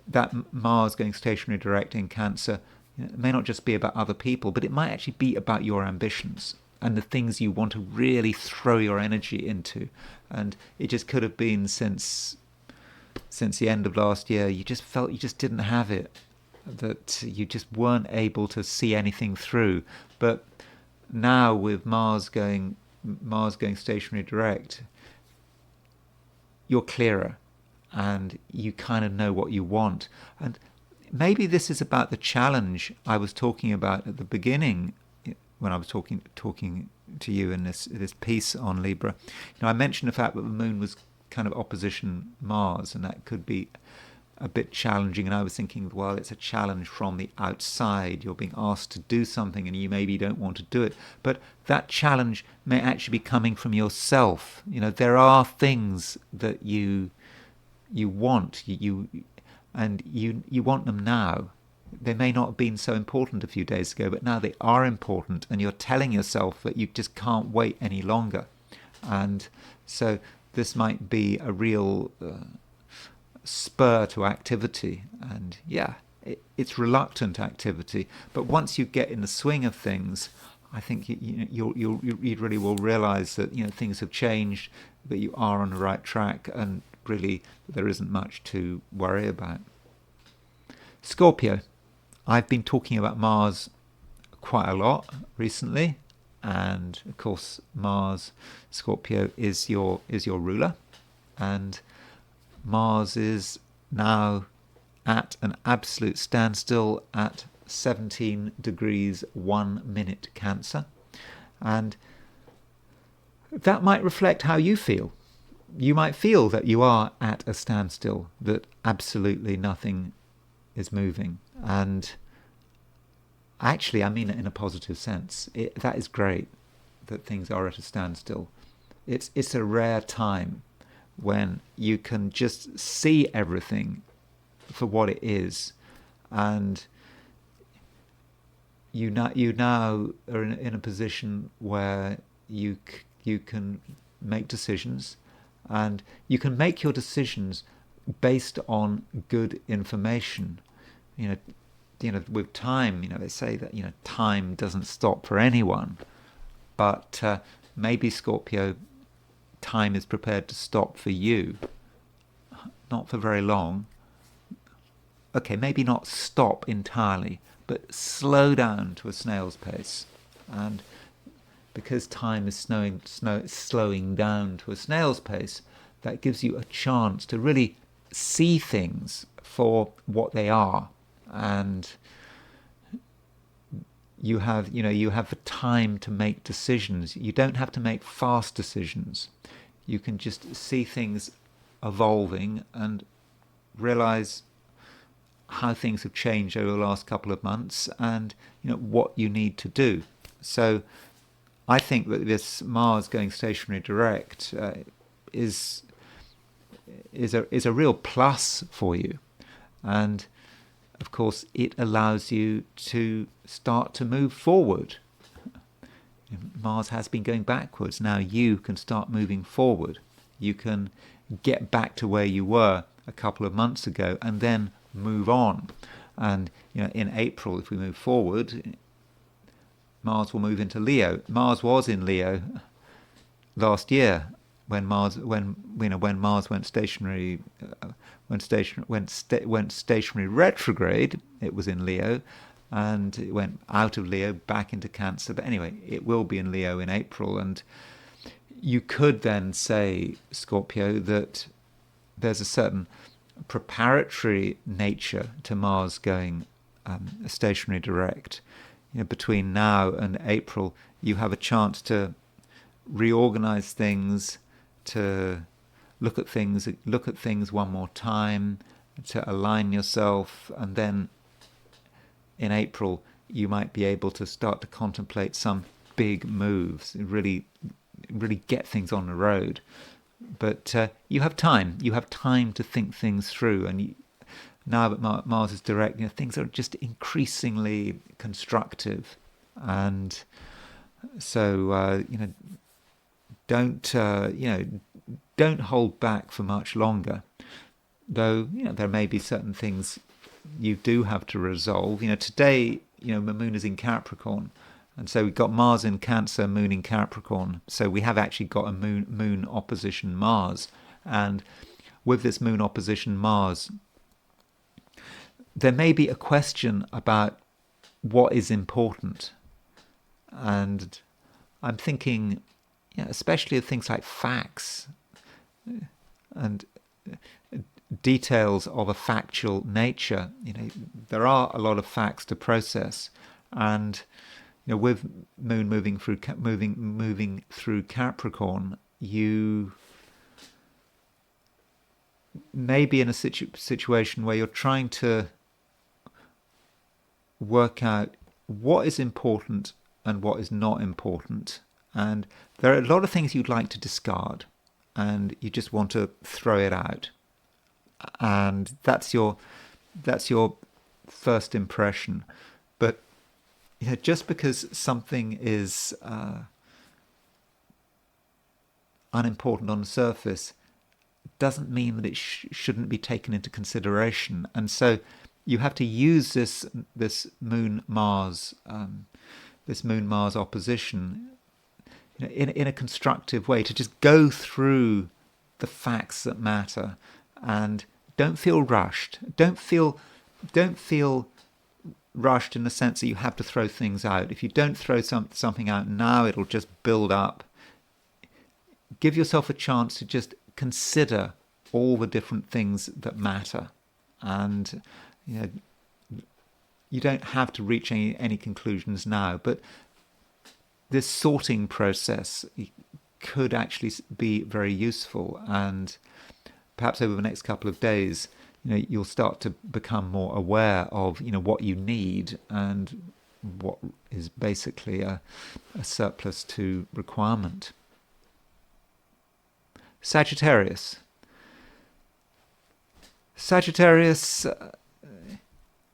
that Mars going stationary direct in Cancer, it may not just be about other people, but it might actually be about your ambitions and the things you want to really throw your energy into. And it just could have been since the end of last year, you just felt you just didn't have it, that you just weren't able to see anything through. But now with Mars going stationary direct, you're clearer, and you kind of know what you want. And maybe this is about the challenge I was talking about at the beginning when I was talking to you in this piece on Libra. I mentioned the fact that the moon was kind of opposition Mars, and that could be a bit challenging. And I was thinking, well, it's a challenge from the outside. You're being asked to do something and you maybe don't want to do it. But that challenge may actually be coming from yourself. There are things that you want, and you want them now. They may not have been so important a few days ago, but now they are important, and you're telling yourself that you just can't wait any longer. And so this might be a real spur to activity, and it's reluctant activity, but once you get in the swing of things, I think you really will realize that things have changed, that you are on the right track, and really there isn't much to worry about. Scorpio. I've been talking about Mars quite a lot recently, and of course Mars, Scorpio, is your ruler, and Mars is now at an absolute standstill at 17 degrees 1 minute Cancer, and that might reflect how you feel. You might feel that you are at a standstill, that absolutely nothing is moving, and actually I mean it in a positive sense. That is great that things are at a standstill. It's a rare time when you can just see everything for what it is, and you now are in a position where you can make decisions, and you can make your decisions based on good information. With time, they say that time doesn't stop for anyone, but maybe Scorpio, time is prepared to stop for you. Not for very long. Okay, maybe not stop entirely, but slow down to a snail's pace. And because time is slowing down to a snail's pace, that gives you a chance to really see things for what they are. And you have the time to make decisions. You don't have to make fast decisions. You can just see things evolving and realize how things have changed over the last couple of months, and what you need to do. So I think that this Mars going stationary direct is a real plus for you, and of course it allows you to start to move forward. Mars has been going backwards. Now you can start moving forward. You can get back to where you were a couple of months ago and then move on. And in April, if we move forward, Mars will move into Leo. Mars was in Leo last year when Mars went stationary, went stationary retrograde. It was in Leo, and it went out of Leo back into Cancer. But anyway, it will be in Leo in April, and you could then say, Scorpio, that there's a certain preparatory nature to Mars going stationary direct. Between now and April, you have a chance to reorganize things, to look at things one more time, to align yourself, and then in April you might be able to start to contemplate some big moves, really get things on the road. But you have time. You have time to think things through, and now that Mars is direct, things are just increasingly constructive, and so don't hold back for much longer. Though there may be certain things you do have to resolve. Today, the moon is in Capricorn, and so we've got Mars in Cancer, moon in Capricorn. So we have actually got a moon opposition Mars, and with this moon opposition Mars, there may be a question about what is important. And I'm thinking, especially of things like facts. And details of a factual nature. There are a lot of facts to process, and with Moon moving through Capricorn, you may be in a situation where you're trying to work out what is important and what is not important. And there are a lot of things you'd like to discard, and you just want to throw it out. And that's your first impression. But just because something is unimportant on the surface doesn't mean that it shouldn't be taken into consideration. And so you have to use this Moon Mars opposition in a constructive way, to just go through the facts that matter, and don't feel rushed. Don't feel rushed in the sense that you have to throw things out. If you don't throw something out now, it'll just build up. Give yourself a chance to just consider all the different things that matter, and you don't have to reach any conclusions now, but this sorting process could actually be very useful. And perhaps over the next couple of days, you'll start to become more aware of what you need and what is basically a surplus to requirement. Sagittarius,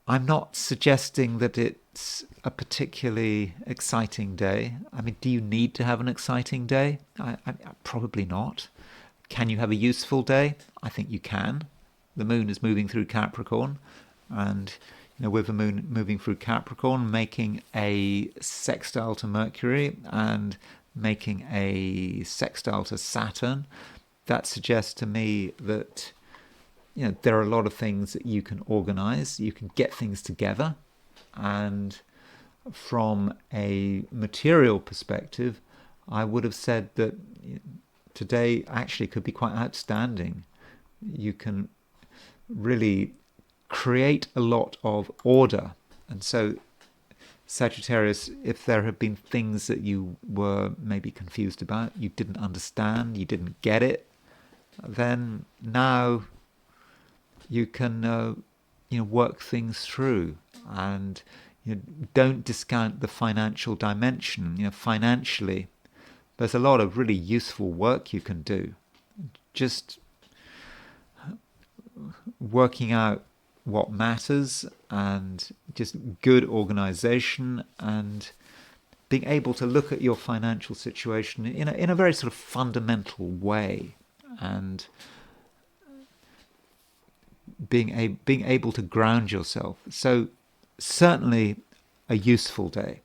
I'm not suggesting that it's a particularly exciting day. I mean, do you need to have an exciting day? I probably not. Can you have a useful day? I think you can. The Moon is moving through Capricorn, and with the Moon moving through Capricorn, making a sextile to Mercury and making a sextile to Saturn, that suggests to me that there are a lot of things that you can organize, you can get things together. And from a material perspective, I would have said that today actually could be quite outstanding. You can really create a lot of order. And so Sagittarius, if there have been things that you were maybe confused about, you didn't understand, you didn't get it, then now you can work things through. And don't discount the financial dimension. Financially, there's a lot of really useful work you can do. Just working out what matters, and just good organization, and being able to look at your financial situation in a very sort of fundamental way, and being able to ground yourself. So certainly a useful day,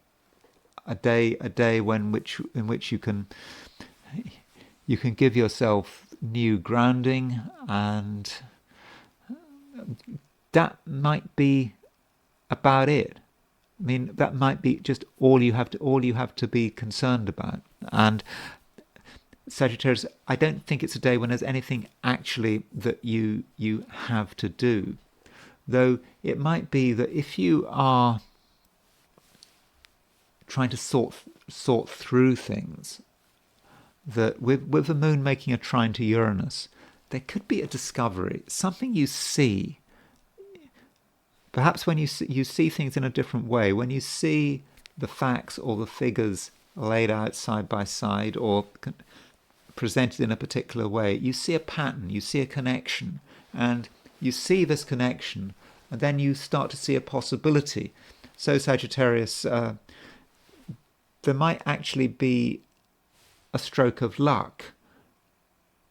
a day in which you can give yourself new grounding, and that might be about it. I mean, that might be just all you have to be concerned about. And Sagittarius, I don't think it's a day when there's anything actually that you have to do. Though it might be that if you are trying to sort through things, that with the Moon making a trine to Uranus, there could be a discovery, something you see. Perhaps when you see things in a different way, when you see the facts or the figures laid out side by side or presented in a particular way, you see a pattern, you see a connection, and you see this connection, and then you start to see a possibility. So Sagittarius, there might actually be a stroke of luck.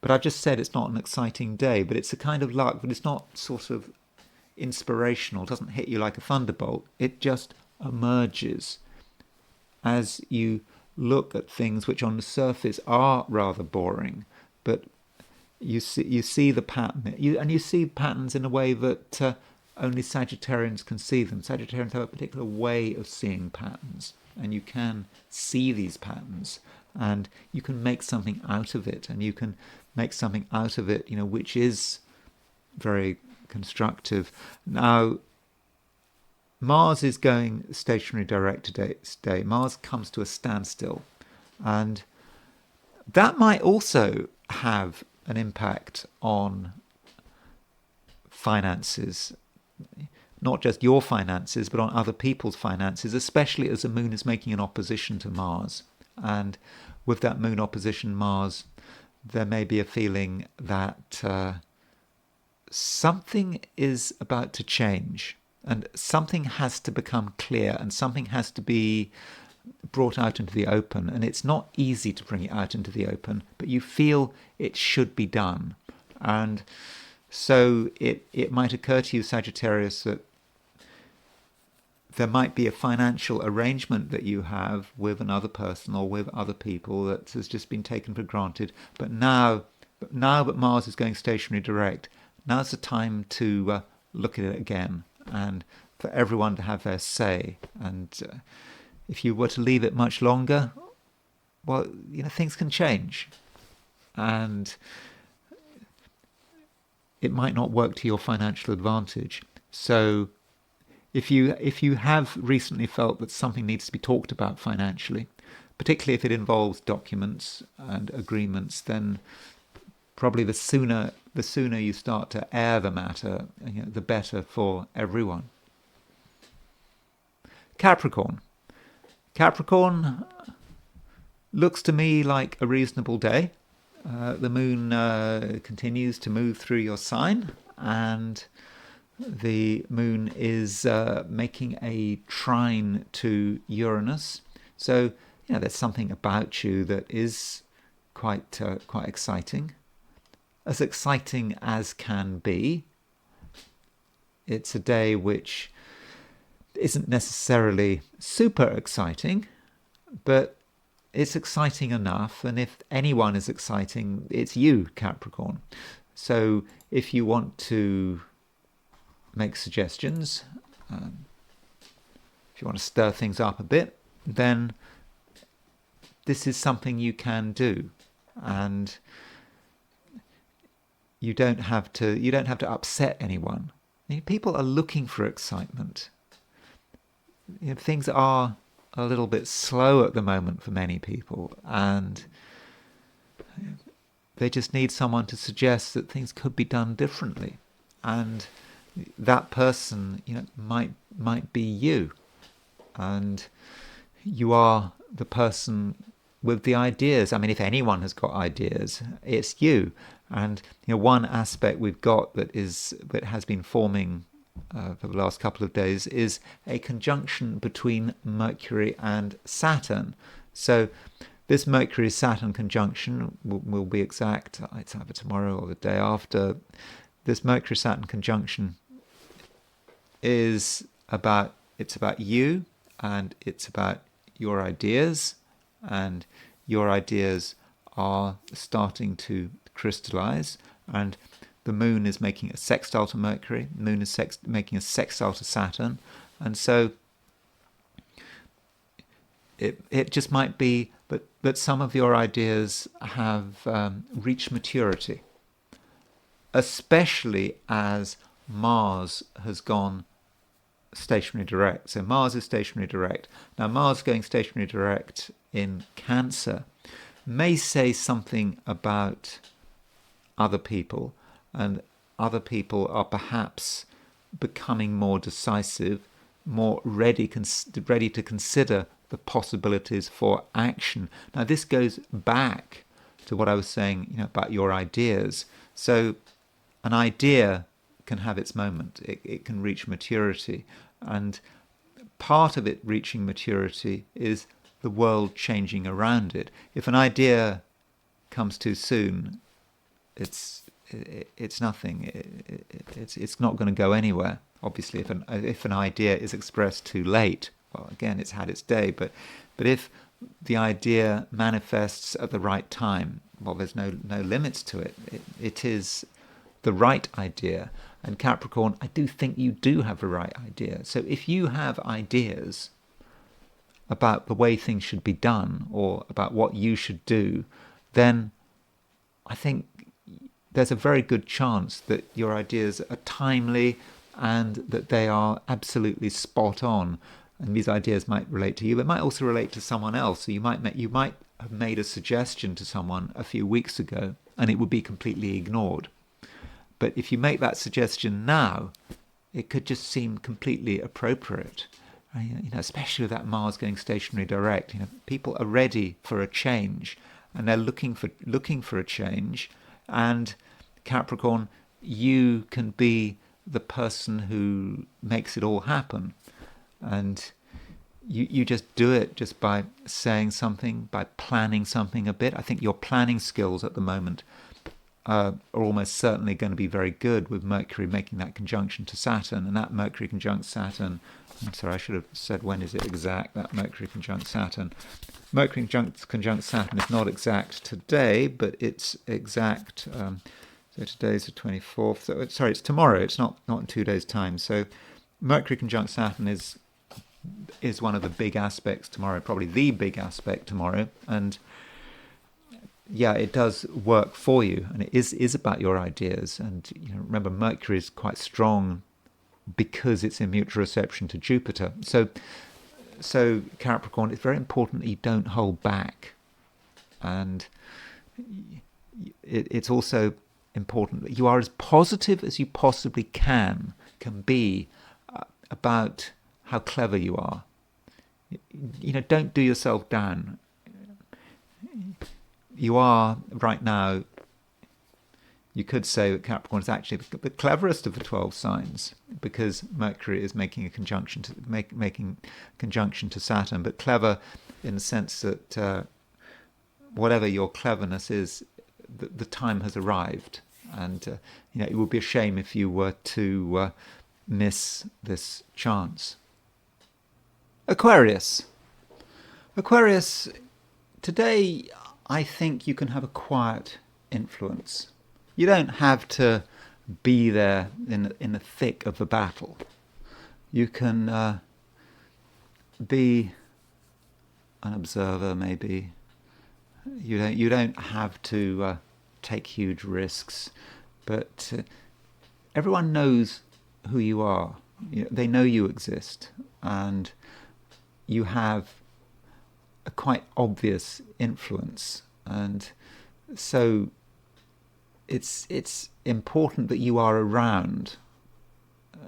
But I've just said it's not an exciting day, but it's a kind of luck, but it's not sort of inspirational. It doesn't hit you like a thunderbolt. It just emerges as you look at things which on the surface are rather boring, but you see the pattern, and you see patterns in a way that only Sagittarians can see them. Sagittarians have a particular way of seeing patterns, and you can see these patterns, and you can make something out of it, and you can make something out of it, which is very constructive. Now, Mars is going stationary direct today. Mars comes to a standstill, and that might also have an impact on finances, not just your finances, but on other people's finances, especially as the moon is making an opposition to Mars. And with that moon opposition Mars, there may be a feeling that something is about to change, and something has to become clear, and something has to be brought out into the open. And it's not easy to bring it out into the open, but you feel it should be done. And so it might occur to you, Sagittarius, that there might be a financial arrangement that you have with another person or with other people that has just been taken for granted. But now that Mars is going stationary direct, now's the time to look at it again, and for everyone to have their say. And if you were to leave it much longer, well, things can change, and it might not work to your financial advantage. So if you have recently felt that something needs to be talked about financially, particularly if it involves documents and agreements, then probably the sooner you start to air the matter, the better for everyone. Capricorn looks to me like a reasonable day. The moon continues to move through your sign, and the moon is making a trine to Uranus. So there's something about you that is quite exciting as can be. It's a day which isn't necessarily super exciting, but it's exciting enough. And if anyone is exciting, it's you, Capricorn. So if you want to make suggestions, if you want to stir things up a bit, then this is something you can do. And you don't have to upset anyone. People are looking for excitement. Things are a little bit slow at the moment for many people, and they just need someone to suggest that things could be done differently. And that person, might be you, and you are the person with the ideas. I mean, if anyone has got ideas, it's you. And one aspect we've got that has been forming for the last couple of days is a conjunction between Mercury and Saturn. So this Mercury-Saturn conjunction will be exact. It's either tomorrow or the day after. This Mercury-Saturn conjunction is about you, and it's about your ideas, and your ideas are starting to crystallize, and the moon is making a sextile to Mercury, the moon is making a sextile to Saturn, and so it just might be that some of your ideas have reached maturity, especially as Mars has gone stationary direct. So Mars is stationary direct. Now Mars going stationary direct in Cancer may say something about other people, and other people are perhaps becoming more decisive, more ready to consider the possibilities for action. Now this goes back to what I was saying, about your ideas. So an idea can have its moment. It can reach maturity, and part of it reaching maturity is the world changing around it. If an idea comes too soon, it's nothing. It's not going to go anywhere. Obviously, if an idea is expressed too late, well, again, it's had its day. But if the idea manifests at the right time, well, there's no limits to it. It is the right idea. And Capricorn, I do think you do have the right idea. So if you have ideas about the way things should be done, or about what you should do, then I think there's a very good chance that your ideas are timely and that they are absolutely spot on. And these ideas might relate to you, but might also relate to someone else. So you might have made a suggestion to someone a few weeks ago, and it would be completely ignored. But if you make that suggestion now, it could just seem completely appropriate. Especially with that Mars going stationary direct. People are ready for a change, and they're looking for a change. And Capricorn, you can be the person who makes it all happen. And you just do it just by saying something, by planning something a bit. I think your planning skills at the moment are almost certainly going to be very good with Mercury making that conjunction to Saturn. And that Mercury conjunct Saturn, I'm sorry, I should have said when is it exact, that Mercury conjunct Saturn. Mercury conjunct Saturn is not exact today, but it's exact. So today's the 24th. So, sorry, it's tomorrow. It's not in 2 days' time. So Mercury conjunct Saturn is one of the big aspects tomorrow, probably the big aspect tomorrow. And yeah, it does work for you, and it is about your ideas. And remember, Mercury is quite strong because it's in mutual reception to Jupiter. So Capricorn, it's very important that you don't hold back, and it's also important that you are as positive as you possibly can be about how clever you are. Don't do yourself down. You are right now, you could say that Capricorn is actually the cleverest of the 12 signs, because Mercury is making a conjunction to Saturn, but clever in the sense that whatever your cleverness is, the time has arrived, and it would be a shame if you were to miss this chance. Aquarius, today I think you can have a quiet influence. You don't have to be there in the thick of the battle. You can be an observer, maybe. You don't have to take huge risks, but everyone knows who you are. They know you exist, and you have a quite obvious influence, and so it's important that you are around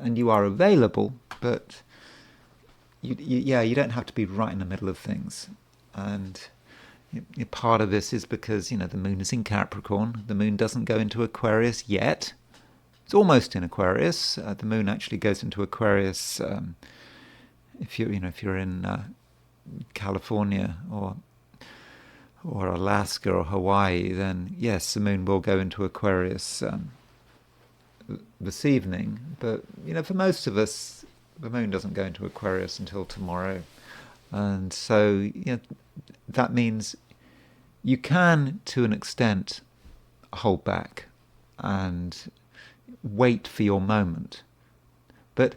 and you are available, but you don't have to be right in the middle of things. And part of this is because the moon is in Capricorn. The moon doesn't go into Aquarius yet. It's almost in Aquarius. The moon actually goes into Aquarius if you're in California or Alaska or Hawaii, then yes, the moon will go into Aquarius this evening. But for most of us, the moon doesn't go into Aquarius until tomorrow, and so that means you can, to an extent, hold back and wait for your moment. But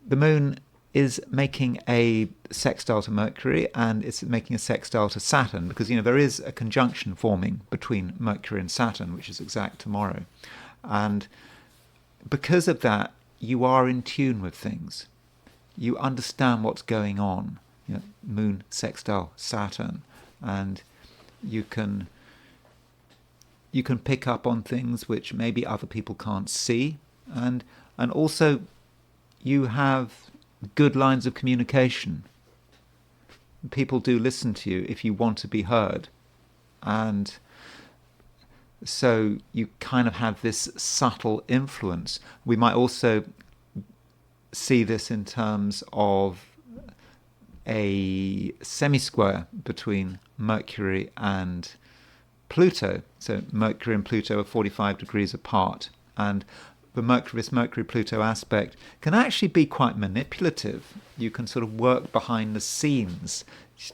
the moon is making a sextile to Mercury, and it's making a sextile to Saturn, because there is a conjunction forming between Mercury and Saturn, which is exact tomorrow. And because of that, you are in tune with things. You understand what's going on. Moon sextile Saturn, and you can pick up on things which maybe other people can't see, and also you have good lines of communication. People do listen to you if you want to be heard, and so you kind of have this subtle influence. We might also see this in terms of a semi-square between Mercury and Pluto. So Mercury and Pluto are 45 degrees apart, and the Mercury-Pluto aspect can actually be quite manipulative. You can sort of work behind the scenes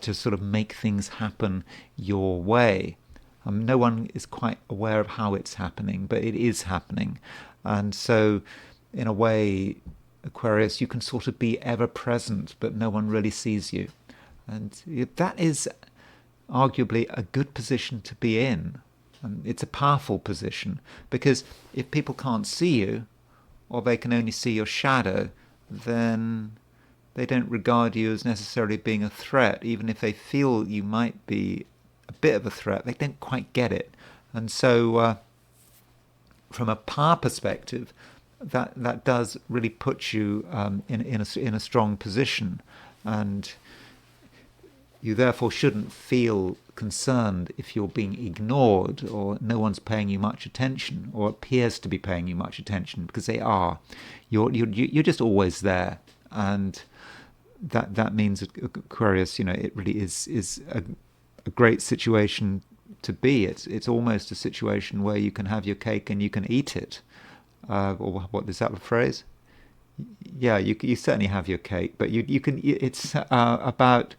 to sort of make things happen your way. No one is quite aware of how it's happening, but it is happening. And so, in a way, Aquarius, you can sort of be ever present, but no one really sees you. And that is arguably a good position to be in. And it's a powerful position, because if people can't see you, or they can only see your shadow, then they don't regard you as necessarily being a threat. Even if they feel you might be a bit of a threat, they don't quite get it. And so from a power perspective, that does really put you in a strong position, and you therefore shouldn't feel concerned if you're being ignored, or no one's paying you much attention, or appears to be paying you much attention, because they are. You're just always there, and that means, Aquarius, it really is a great situation to be. It's almost a situation where you can have your cake and you can eat it. Or what is that, the phrase? Yeah, you certainly have your cake, but you can. It's about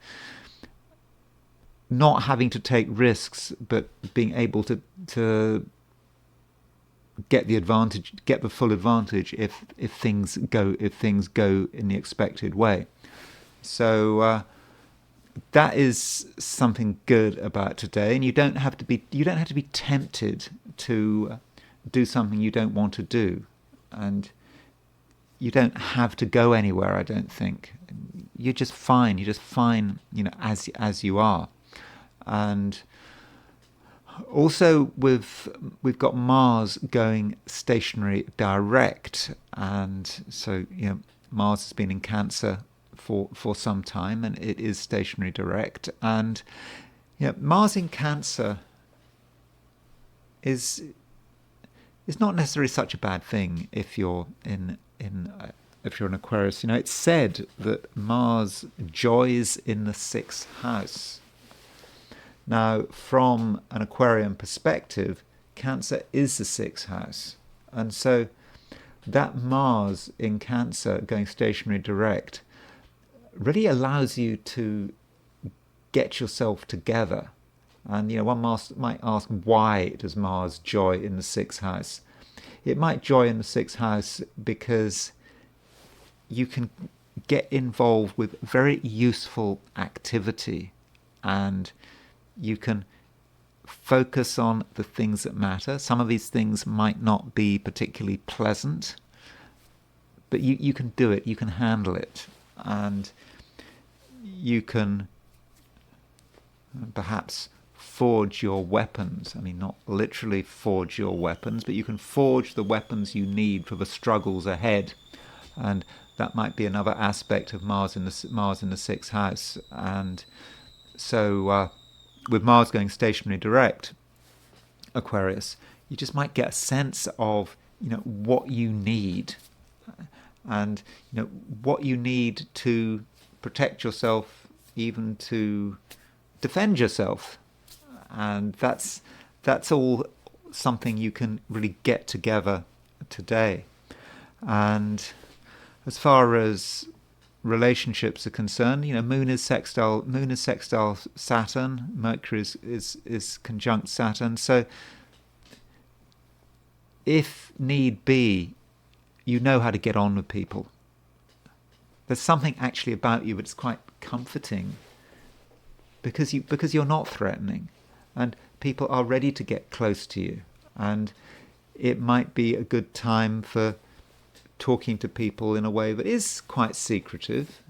not having to take risks, but being able to get the full advantage if things go in the expected way. So that is something good about today, and you don't have to be tempted to do something you don't want to do, and you don't have to go anywhere. I don't think you're just fine. As you are. And also we've got Mars going stationary direct, and so Mars has been in Cancer for some time, and it is stationary direct. And Mars in Cancer is not necessarily such a bad thing if you're an Aquarius. It's said that Mars joys in the 6th house. Now, from an Aquarian perspective, Cancer is the 6th house, and so that Mars in Cancer going stationary direct really allows you to get yourself together. And one might ask, why does Mars joy in the 6th house? It might joy in the 6th house because you can get involved with very useful activity, and you can focus on the things that matter. Some of these things might not be particularly pleasant, but you can do it, you can handle it, and you can perhaps forge your weapons. I mean, not literally forge your weapons, but you can forge the weapons you need for the struggles ahead. And that might be another aspect of Mars in the 6th house. And so with Mars going stationary direct, Aquarius, you just might get a sense of what you need, and what you need to protect yourself, even to defend yourself. And that's all something you can really get together today. And as far as relationships are concerned, Moon is sextile Saturn, Mercury is conjunct Saturn. So if need be, you know how to get on with people. There's something actually about you that's quite comforting, because you're not threatening, and people are ready to get close to you. And it might be a good time for talking to people in a way that is quite secretive.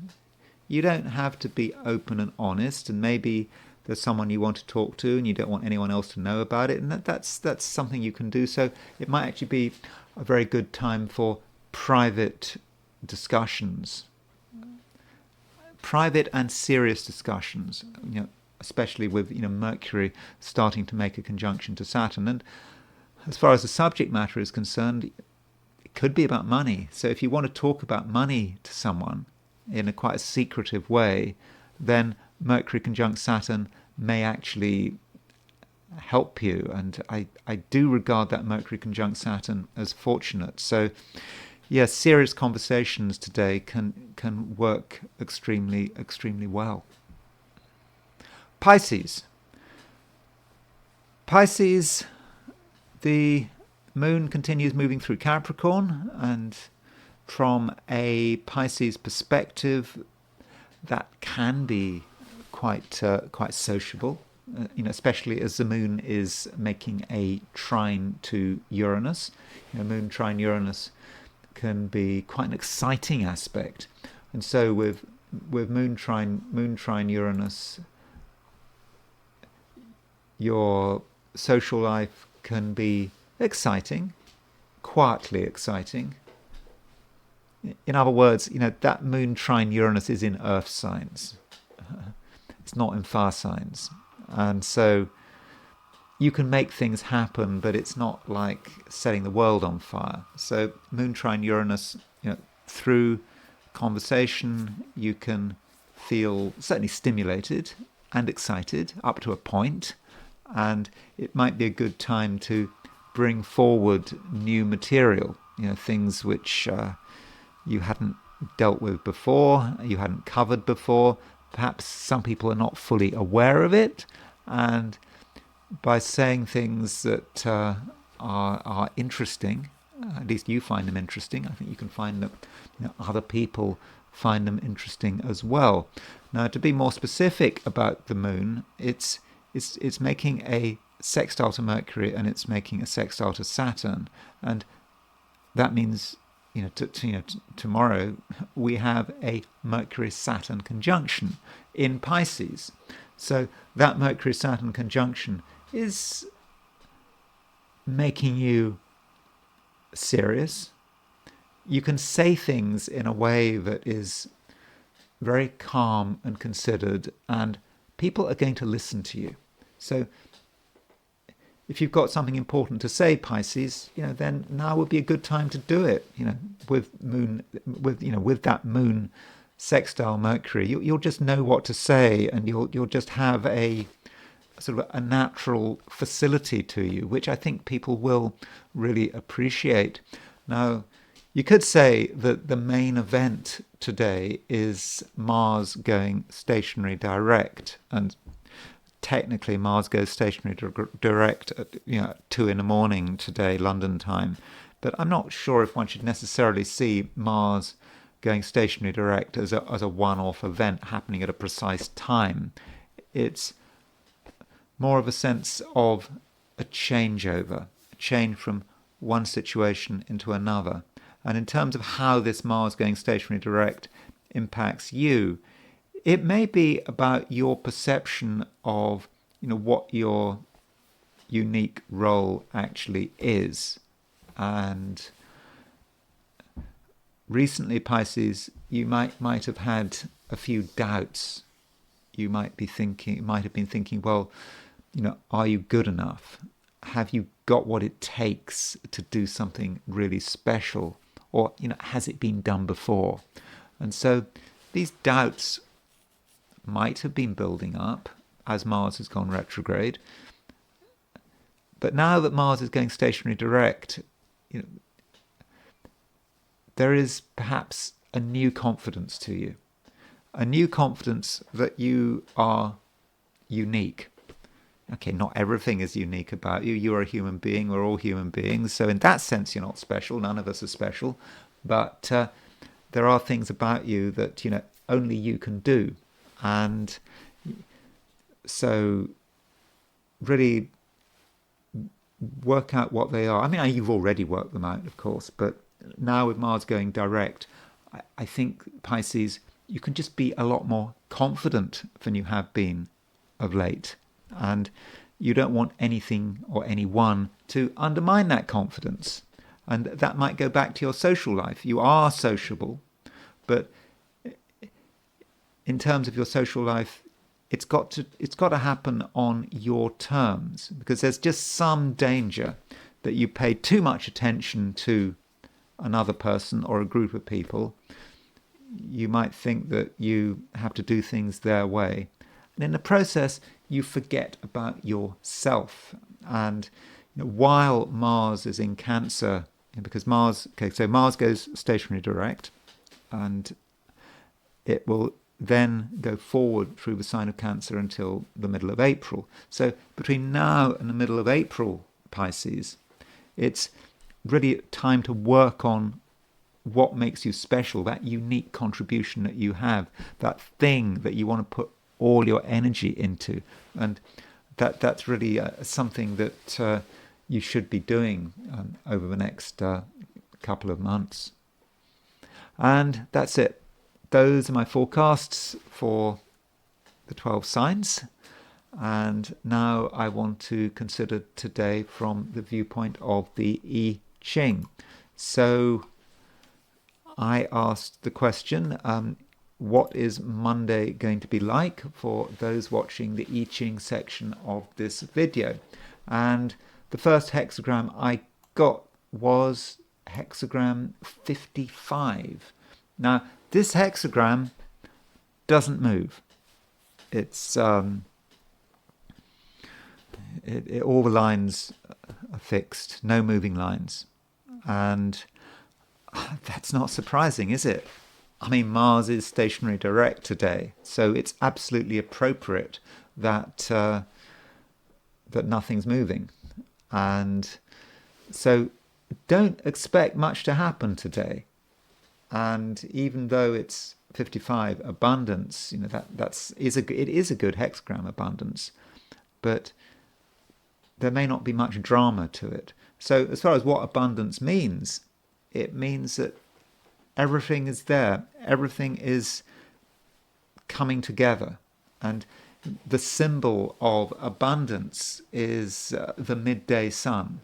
You don't have to be open and honest, and maybe there's someone you want to talk to and you don't want anyone else to know about it, and that's something you can do. So it might actually be a very good time for private discussions, private and serious discussions, especially with Mercury starting to make a conjunction to Saturn. And as far as the subject matter is concerned, it could be about money. So if you want to talk about money to someone in a quite a secretive way, then Mercury conjunct Saturn may actually help you. And I do regard that Mercury conjunct Saturn as fortunate. So yes, serious conversations today can work extremely well. Pisces, the Moon continues moving through Capricorn, and from a Pisces perspective, that can be quite sociable. especially as the moon is making a trine to Uranus. Moon trine Uranus can be quite an exciting aspect, and so with moon trine Uranus, your social life can be exciting, quietly exciting. In other words, that moon trine Uranus is in earth signs. It's not in fire signs. And so you can make things happen, but it's not like setting the world on fire. So moon trine Uranus, through conversation, you can feel certainly stimulated and excited up to a point, and it might be a good time to bring forward new material, things which you hadn't dealt with before, you hadn't covered before. Perhaps some people are not fully aware of it, and by saying things that are interesting, at least you find them interesting, I think you can find that other people find them interesting as well. Now, to be more specific about the moon, it's making a sextile to Mercury, and it's making a sextile to Saturn, and that means tomorrow we have a Mercury-Saturn conjunction in Pisces. So that Mercury-Saturn conjunction is making you serious. You can say things in a way that is very calm and considered, and people are going to listen to you. So if you've got something important to say, Pisces, then now would be a good time to do it. With that moon sextile Mercury, you'll just know what to say, and you'll just have a sort of a natural facility to you, which I think people will really appreciate. Now, you could say that the main event today is Mars going stationary direct, and technically Mars goes stationary direct at 2 a.m. today, London time. But I'm not sure if one should necessarily see Mars going stationary direct as a one-off event happening at a precise time. It's more of a sense of a changeover, a change from one situation into another. And in terms of how this Mars going stationary direct impacts you, it may be about your perception of, what your unique role actually is. And recently, Pisces, you might have had a few doubts. You might have been thinking, well, are you good enough? Have you got what it takes to do something really special? Or, has it been done before? And so these doubts might have been building up as Mars has gone retrograde. But now that Mars is going stationary direct, there is perhaps a new confidence to you. A new confidence that you are unique. Okay, not everything is unique about you. You're a human being. We're all human beings. So in that sense, you're not special. None of us are special. But there are things about you that, only you can do. And so really work out what they are. I mean, you've already worked them out, of course. But now with Mars going direct, I think, Pisces, you can just be a lot more confident than you have been of late. And you don't want anything or anyone to undermine that confidence. And that might go back to your social life. You are sociable, but in terms of your social life, it's got to happen on your terms, because there's just some danger that you pay too much attention to another person or a group of people. You might think that you have to do things their way. And in the process, you forget about yourself. And while Mars is in Cancer, because Mars goes stationary direct, and it will then go forward through the sign of Cancer until the middle of April. So between now and the middle of April, Pisces, it's really time to work on what makes you special, that unique contribution that you have, that thing that you want to put all your energy into. And that's really something that you should be doing over the next couple of months. And that's it. Those are my forecasts for the 12 signs. And now I want to consider today from the viewpoint of the I Ching. So I asked the question, what is Monday going to be like for those watching the I Ching section of this video? And the first hexagram I got was hexagram 55. Now, this hexagram doesn't move. It's all the lines are fixed, no moving lines. And that's not surprising, is it? I mean, Mars is stationary direct today, so it's absolutely appropriate that that nothing's moving. And so don't expect much to happen today. And even though it's 55 abundance, it is a good hexagram, abundance, but there may not be much drama to it. So as far as what abundance means, it means that everything is there, everything is coming together. And the symbol of abundance is the midday sun.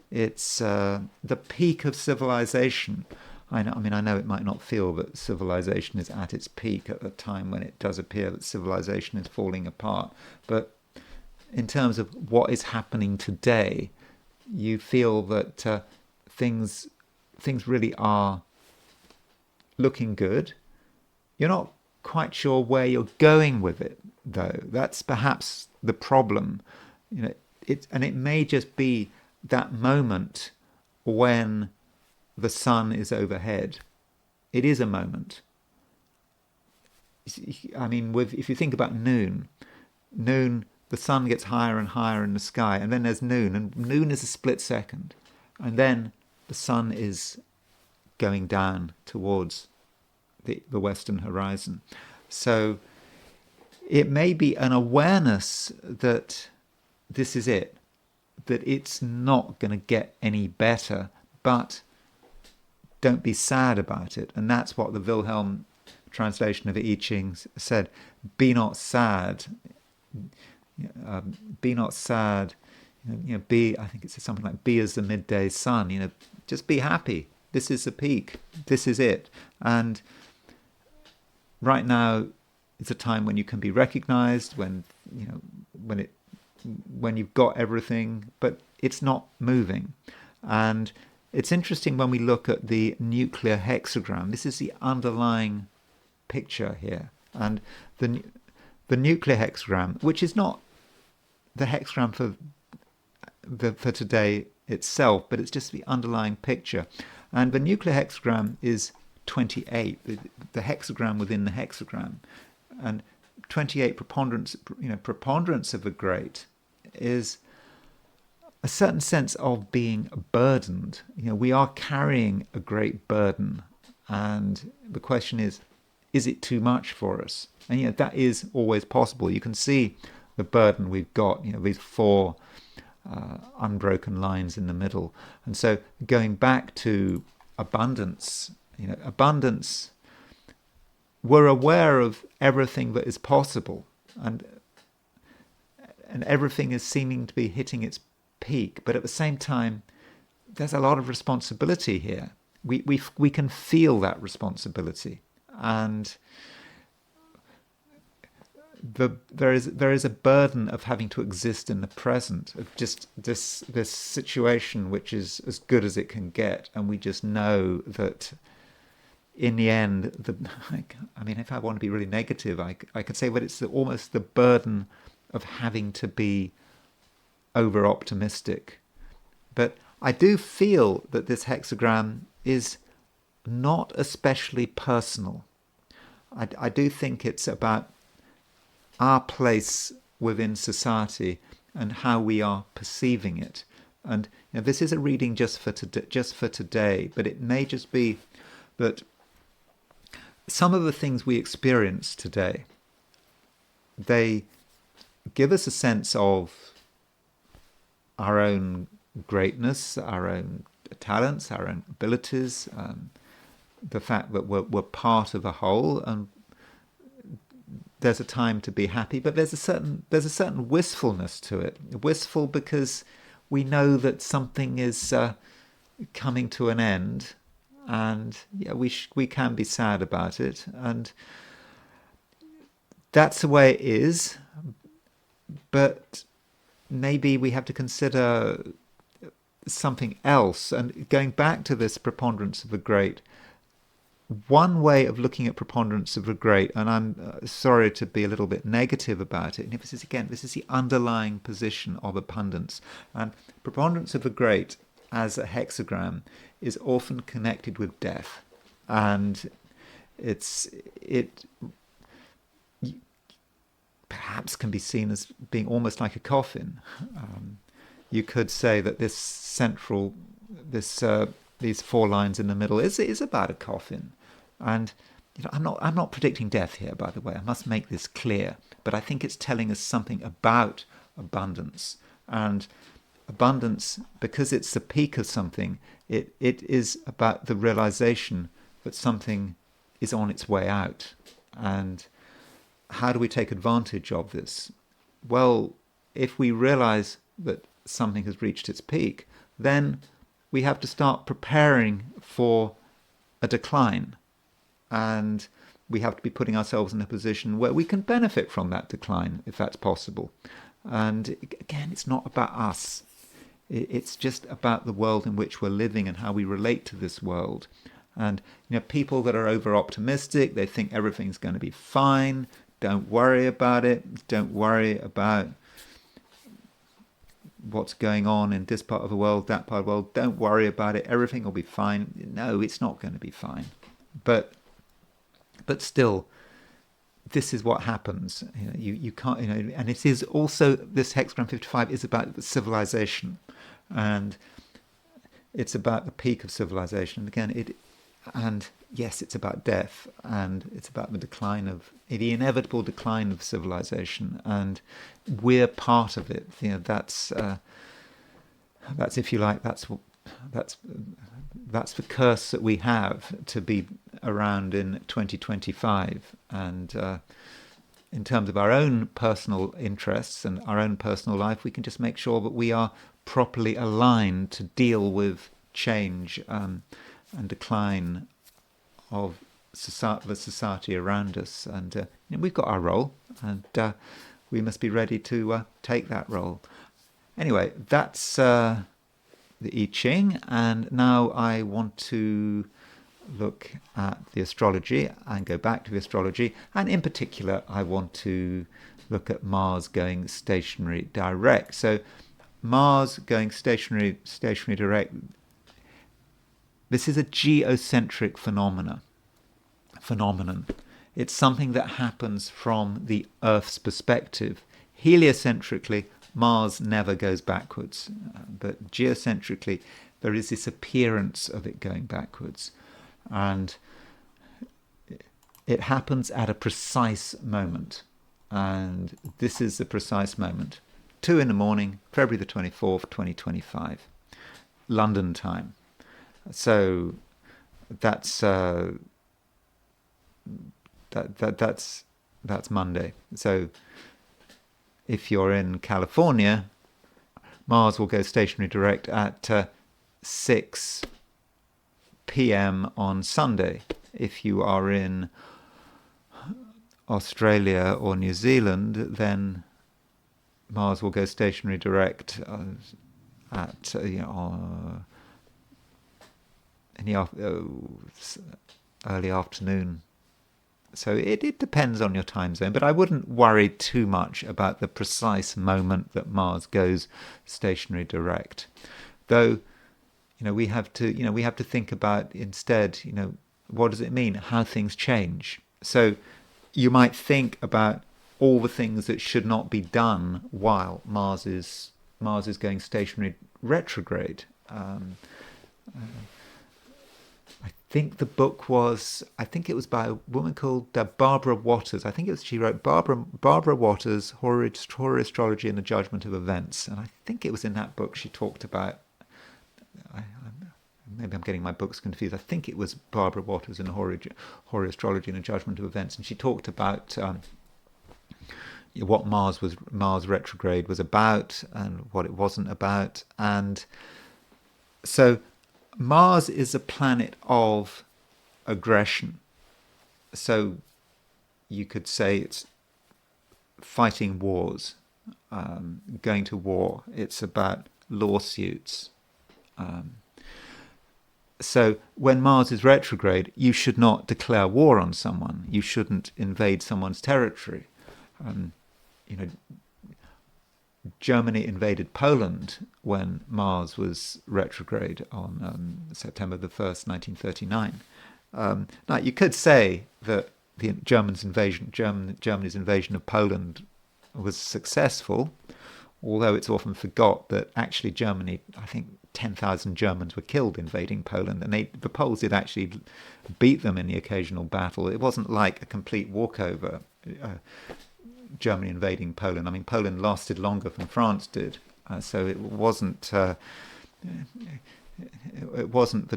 It's the peak of civilization. I know it might not feel that civilization is at its peak at the time when it does appear that civilization is falling apart. But in terms of what is happening today, you feel that things really are looking good. You're not quite sure where you're going with it, though. That's perhaps the problem. It may just be that moment when the sun is overhead. It is a moment. I mean, if you think about noon, the sun gets higher and higher in the sky, and then there's noon, and noon is a split second, and then the sun is going down towards the western horizon. So it may be an awareness that this is it, that it's not going to get any better, but don't be sad about it. And that's what the Wilhelm translation of I Ching said. Be not sad. Be not sad. Be, I think it says something like, be as the midday sun. Just be happy. This is the peak. This is it. And right now, it's a time when you can be recognized, when you've got everything, but it's not moving. And it's interesting when we look at the nuclear hexagram. This is the underlying picture here. And the nuclear hexagram, which is not the hexagram for today itself, but it's just the underlying picture. And the nuclear hexagram is 28, the hexagram within the hexagram. And 28 preponderance of the great is a certain sense of being burdened. We are carrying a great burden, and the question is it too much for us? And that is always possible. You can see the burden we've got, these four unbroken lines in the middle. And so going back to abundance, abundance, we're aware of everything that is possible, and everything is seeming to be hitting its peak, but at the same time there's a lot of responsibility here. We can feel that responsibility, and there is a burden of having to exist in the present, of just this situation which is as good as it can get, and we just know that in the end, if I want to be really negative, I could say that it's almost the burden of having to be over-optimistic. But I do feel that this hexagram is not especially personal. I do think it's about our place within society and how we are perceiving it. And this is a reading just for today, but it may just be that some of the things we experience today, they give us a sense of our own greatness, our own talents, our own abilities, the fact that we're part of a whole, and there's a time to be happy, but there's a certain wistfulness to it. Wistful because we know that something is coming to an end, and yeah, we can be sad about it, and that's the way it is. But maybe we have to consider something else. And going back to this preponderance of the great, one way of looking at preponderance of the great, and I'm sorry to be a little bit negative about it, and this is the underlying position of abundance. And preponderance of the great as a hexagram is often connected with death, and it perhaps can be seen as being almost like a coffin. You could say that these four lines in the middle is about a coffin. And I'm not predicting death here, by the way. I must make this clear. But I think it's telling us something about abundance. And abundance, because it's the peak of something, it is about the realization that something is on its way out. And how do we take advantage of this? Well, if we realize that something has reached its peak, then we have to start preparing for a decline. And we have to be putting ourselves in a position where we can benefit from that decline, if that's possible. And again, it's not about us. It's just about the world in which we're living and how we relate to this world. And people that are over-optimistic, they think everything's going to be fine. Don't worry about it. Don't worry about what's going on in this part of the world, that part of the world. Don't worry about it. Everything will be fine. No, it's not going to be fine. But still, this is what happens. You can't, and it is also, this hexagram 55 is about civilization, and it's about the peak of civilization. And yes, it's about death, and it's about the inevitable decline of civilization, and we're part of it. That's if you like, that's the curse that we have to be around in 2025. And in terms of our own personal interests and our own personal life, we can just make sure that we are properly aligned to deal with change and decline of the society around us. And we've got our role, and we must be ready to take that role. Anyway, that's the I Ching, and now I want to look at the astrology and go back to the astrology, and in particular I want to look at Mars going stationary direct. So Mars going stationary direct, this is a geocentric phenomenon. It's something that happens from the Earth's perspective. Heliocentrically, Mars never goes backwards, but geocentrically there is this appearance of it going backwards, and it happens at a precise moment, and this is the precise moment, 2 a.m, February the 24th, 2025, London time. So that's Monday. So if you're in California, Mars will go stationary direct at 6 p.m. on Sunday. If you are in Australia or New Zealand, then Mars will go stationary direct at in the early afternoon. So it depends on your time zone, but I wouldn't worry too much about the precise moment that Mars goes stationary direct. Though, we have to think about instead, what does it mean? How things change. So you might think about all the things that should not be done while Mars is I think the book was, I think it was by a woman called Barbara Waters. I think it was, she wrote Barbara Waters, Astrology and the Judgment of Events. And I think it was in that book she talked about, maybe I'm getting my books confused. I think it was Barbara Waters in Astrology and the Judgment of Events. And she talked about what Mars retrograde was about and what it wasn't about. And so Mars is a planet of aggression. So you could say it's fighting wars, going to war. It's about lawsuits. So when Mars is retrograde, you should not declare war on someone. You shouldn't invade someone's territory. You know, Germany invaded Poland when Mars was retrograde on September the 1st, 1939. Now, you could say that the Germany's invasion of Poland was successful, although it's often forgot that actually Germany, I think 10,000 Germans were killed invading Poland, and the Poles did actually beat them in the occasional battle. It wasn't like a complete walkover. Germany invading Poland. I mean, Poland lasted longer than France did, so it wasn't the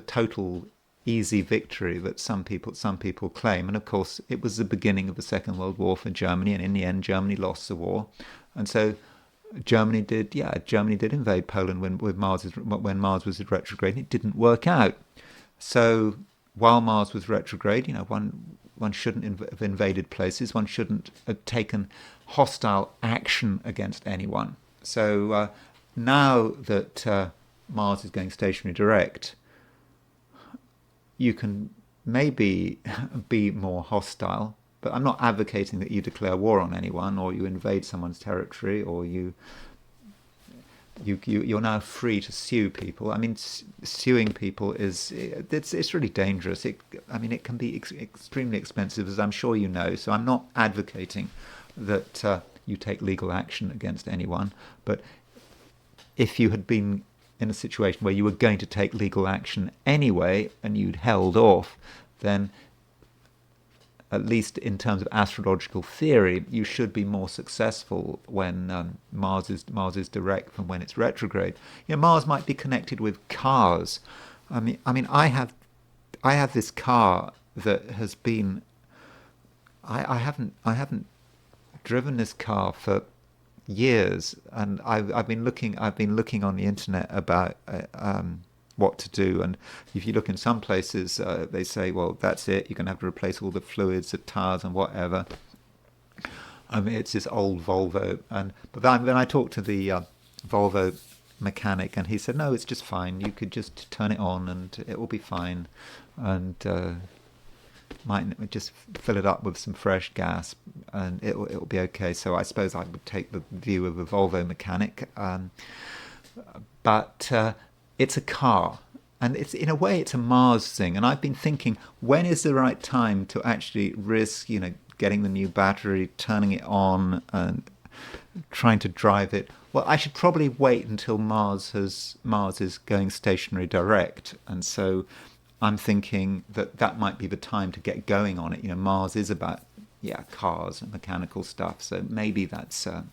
total easy victory that some people claim. And of course, it was the beginning of the Second World War for Germany, and in the end, Germany lost the war. And so Germany did invade Poland when Mars was in retrograde. It didn't work out. So while Mars was retrograde, one shouldn't have invaded places. One shouldn't have taken hostile action against anyone. So now that Mars is going stationary direct, you can maybe be more hostile. But I'm not advocating that you declare war on anyone or you invade someone's territory or you're now free to sue people. I mean, suing people it's really dangerous. It can be extremely expensive, as I'm sure you know. So I'm not advocating that you take legal action against anyone. But if you had been in a situation where you were going to take legal action anyway and you'd held off, then at least in terms of astrological theory, you should be more successful when Mars is direct than when it's retrograde. Mars might be connected with cars. I mean, I have this car that has been. I haven't driven this car for years, and I've been looking on the internet about what to do. And if you look in some places, they say, well, that's it, you're going to have to replace all the fluids, the tires and whatever. I mean, it's this old Volvo. But then I talked to the Volvo mechanic, and he said, no, it's just fine. You could just turn it on and it will be fine. And might just fill it up with some fresh gas and it'll be okay. So I suppose I would take the view of a Volvo mechanic. But it's a car, and it's in a way it's a Mars thing. And I've been thinking, when is the right time to actually risk, getting the new battery, turning it on, and trying to drive it? Well, I should probably wait until Mars is going stationary direct, and so I'm thinking that might be the time to get going on it. Mars is about cars and mechanical stuff, so maybe that's a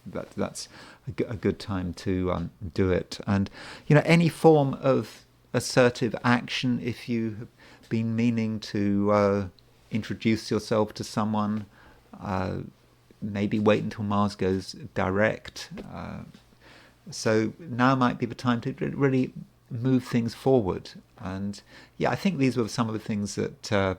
good time to do it. And any form of assertive action, if you have been meaning to introduce yourself to someone, maybe wait until Mars goes direct. So now might be the time to really move things forward. And I think these were some of the things that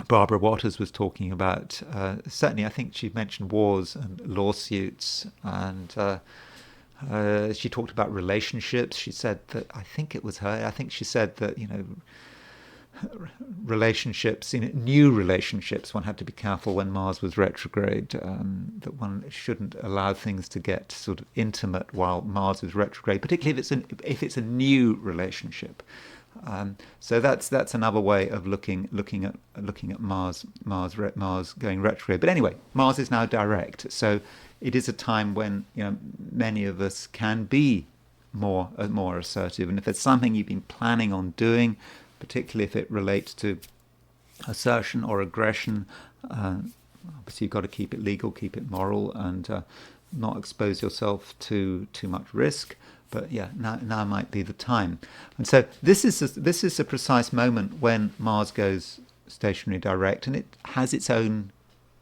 Barbara Waters was talking about. Certainly, I think she mentioned wars and lawsuits, and she talked about relationships. She said that, I think it was her, I think she said that, relationships, new relationships, one had to be careful when Mars was retrograde, that one shouldn't allow things to get sort of intimate while Mars is retrograde, particularly if it's a new relationship. So that's another way of looking at Mars going retrograde. But anyway, Mars is now direct, so it is a time when many of us can be more assertive. And if there's something you've been planning on doing, particularly if it relates to assertion or aggression, obviously you've got to keep it legal, keep it moral, and not expose yourself to too much risk. But yeah, now might be the time. And so this is a precise moment when Mars goes stationary direct, and it has its own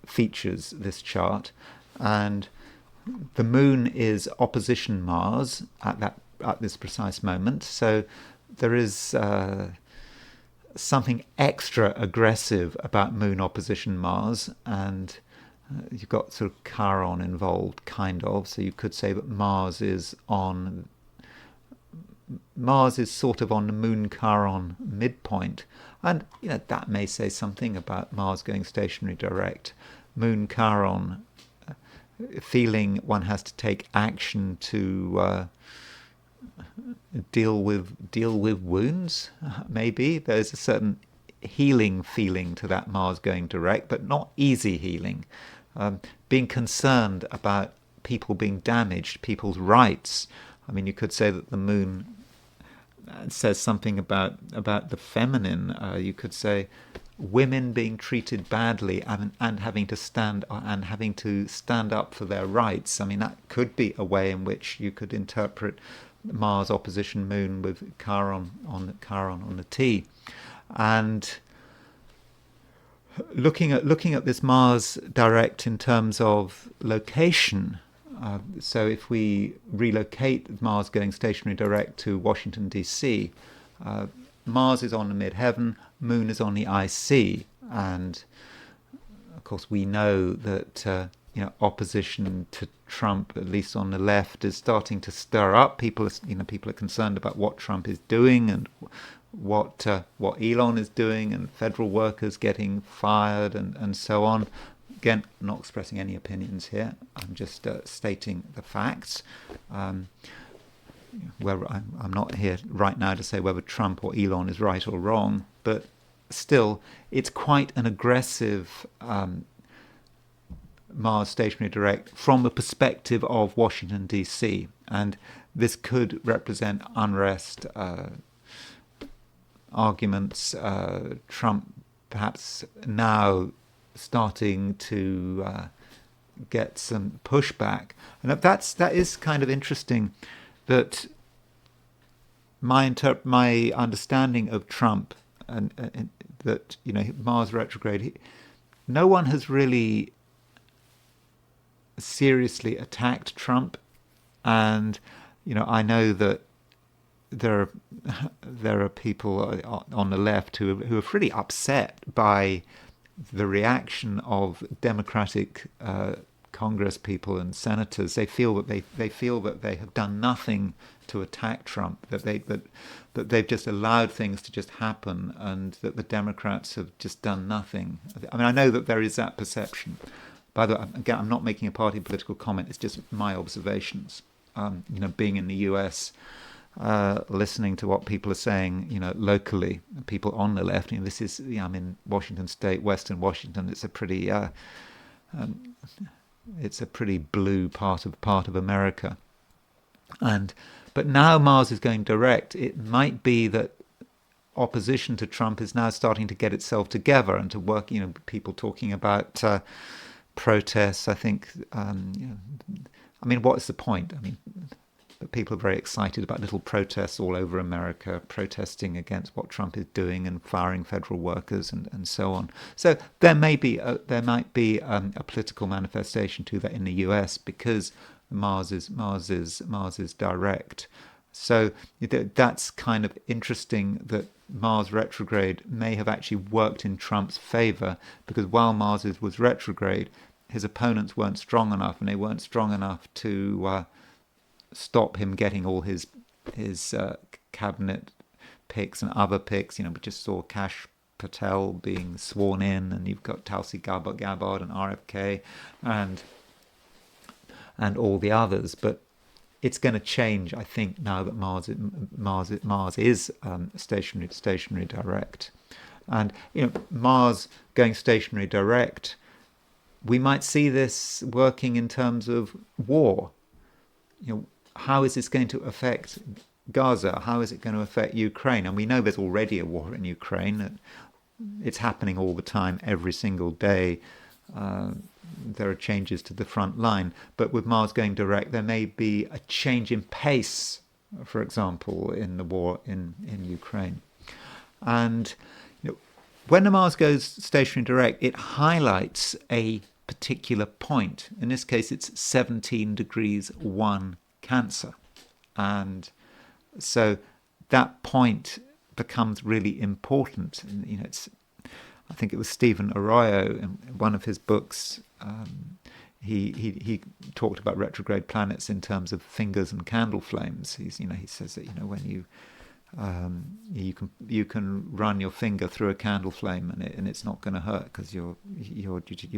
features, this chart. And the moon is opposition Mars at this precise moment. So there is something extra aggressive about moon opposition Mars, and you've got sort of Chiron involved, kind of. So you could say that Mars is sort of on the moon Chiron midpoint, and that may say something about Mars going stationary direct. Moon Chiron, feeling one has to take action to deal with wounds. Maybe there's a certain healing feeling to that Mars going direct, but not easy healing. Being concerned about people being damaged, people's rights. I mean, you could say that the moon says something about the feminine. You could say women being treated badly and having to stand up for their rights. I mean, that could be a way in which you could interpret Mars opposition Moon with Chiron on the T. And looking at this Mars direct in terms of location. So if we relocate Mars going stationary direct to Washington, D.C., Mars is on the midheaven, Moon is on the IC, and of course we know that opposition to Trump, at least on the left, is starting to stir up. People are concerned about what Trump is doing and what Elon is doing, and federal workers getting fired and so on. Again, I'm not expressing any opinions here. I'm just stating the facts. Whether I'm not here right now to say whether Trump or Elon is right or wrong, but still, it's quite an aggressive Mars stationary direct from the perspective of Washington, D.C. And this could represent unrest, arguments, Trump perhaps now starting to get some pushback. And that is kind of interesting, that my understanding of Trump and that Mars retrograde, no one has really seriously attacked Trump, and I know that there are people on the left who are pretty upset by the reaction of Democratic Congress people and senators. They feel that they have done nothing to attack Trump, that they've just allowed things to just happen, and that the Democrats have just done nothing. I mean, I know that there is that perception. By the way, again, I'm not making a party political comment. It's just my observations. Being in the US, listening to what people are saying, locally, people on the left. This is, I'm in Washington State, Western Washington. It's a pretty blue part of America. But now Mars is going direct. It might be that opposition to Trump is now starting to get itself together and to work. People talking about protests. I think. I mean, what is the point? I mean, people are very excited about little protests all over America, protesting against what Trump is doing and firing federal workers and so on. So there might be a political manifestation to that in the US because Mars is direct. So that's kind of interesting that Mars retrograde may have actually worked in Trump's favor, because while Mars was retrograde, his opponents weren't strong enough, and they weren't strong enough to stop him getting all his cabinet picks and other picks. We just saw Kash Patel being sworn in, and you've got Tulsi Gabbard and RFK and all the others. But it's going to change, I think, now that Mars is stationary direct, and Mars going stationary direct. We might see this working in terms of war. how is this going to affect Gaza? How is it going to affect Ukraine? And we know there's already a war in Ukraine. It's happening all the time, every single day. There are changes to the front line. But with Mars going direct, there may be a change in pace, for example, in the war in Ukraine. And when the Mars goes stationary direct, it highlights a particular point. In this case, it's 17 degrees 1 Cancer. And so that point becomes really important. And, I think it was Stephen Arroyo in one of his books. He talked about retrograde planets in terms of fingers and candle flames. He says that when you can run your finger through a candle flame and it's not going to hurt because you're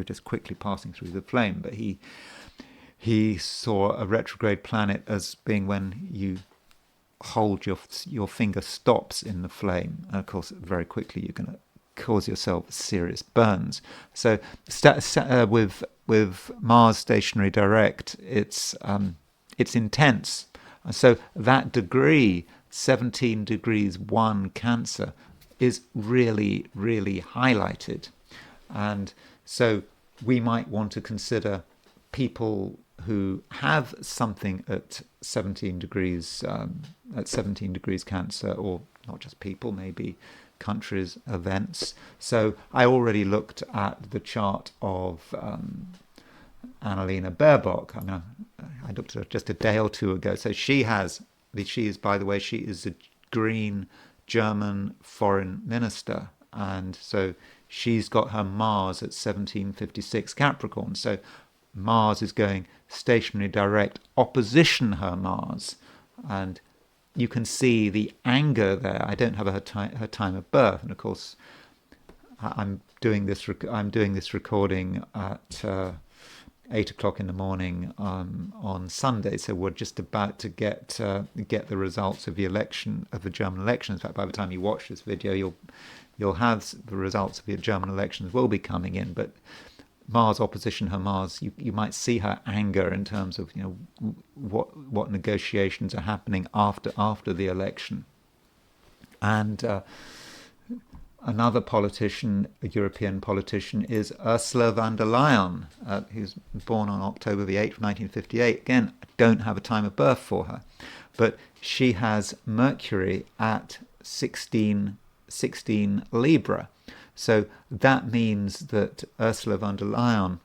just quickly passing through the flame. But he saw a retrograde planet as being when you hold your finger stops in the flame, and of course very quickly you're going to cause yourself serious burns. So with Mars stationary direct, it's intense. So that degree, 17 degrees 1 Cancer, is really, really highlighted. And so we might want to consider people who have something at 17 degrees Cancer, or not just people, maybe countries, events. So I already looked at the chart of Annalena Baerbock. I looked at her just a day or two ago. So she is, by the way, she is a green German foreign minister. And so she's got her Mars at 1756 Capricorn. So Mars is going stationary direct, opposition her Mars. And you can see the anger there. I don't have her time of birth, and of course, I'm doing this recording at 8 o'clock in the morning on Sunday. So we're just about to get the results of the German elections. In fact, by the time you watch this video, you'll have the results of the German elections will be coming in. But Mars opposition her Mars, you might see her anger in terms of what negotiations are happening after the election. And another politician, a European politician, is Ursula von der Leyen, who's born on October the 8th, 1958. Again, I don't have a time of birth for her, but she has Mercury at 16 Libra. So that means that Ursula von der Leyen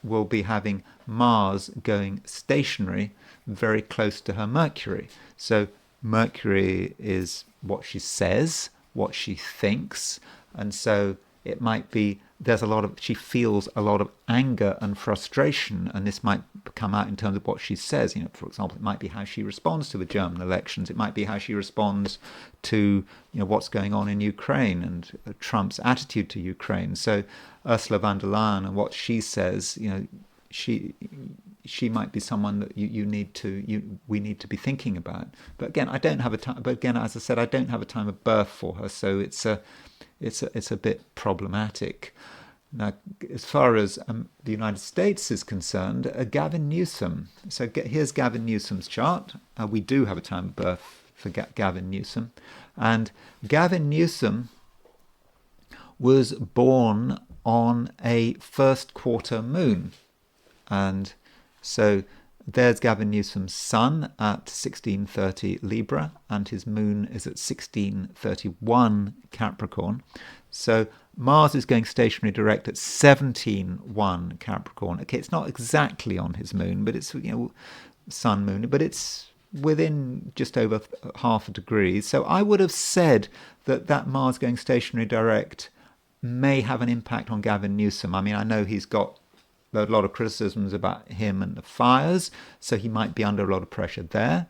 will be having Mars going stationary very close to her Mercury. So Mercury is what she says, what she thinks, and so it might be she feels a lot of anger and frustration, and this might come out in terms of what she says. For example, it might be how she responds to the German elections. It might be how she responds to what's going on in Ukraine and Trump's attitude to Ukraine. So Ursula von der Leyen and what she says, she might be someone that we need to be thinking about. But again, I don't have a time. But again, as I said, I don't have a time of birth for her, so it's a bit problematic. Now, as far as the United States is concerned, Gavin Newsom. So here's Gavin Newsom's chart. We do have a time of birth for Gavin Newsom, and Gavin Newsom was born on a first quarter moon, and so there's Gavin Newsom's sun at 1630 Libra, and his moon is at 1631 Capricorn. So Mars is going stationary direct at 17.1 Capricorn. Okay, it's not exactly on his moon, but it's sun moon, but it's within just over half a degree. So I would have said that Mars going stationary direct may have an impact on Gavin Newsom. I mean, I know he's got a lot of criticisms about him and the fires, so he might be under a lot of pressure there.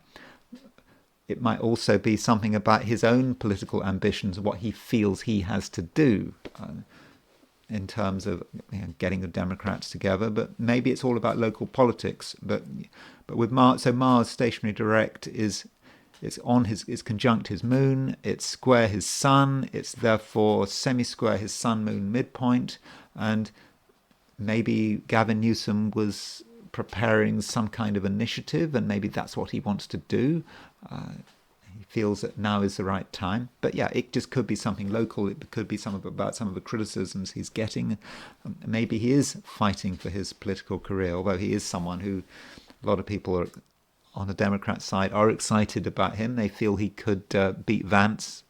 It might also be something about his own political ambitions, what he feels he has to do in terms of getting the Democrats together. But maybe it's all about local politics. But with Mars, so Mars stationary direct it's conjunct his moon, it's square his sun, it's therefore semi-square his sun-moon midpoint, and maybe Gavin Newsom was preparing some kind of initiative, and maybe that's what he wants to do. He feels that now is the right time. But yeah, it just could be something local. It could be about some of the criticisms he's getting. Maybe he is fighting for his political career, although he is someone who a lot of people are on the Democrat side are excited about him. They feel he could beat Vance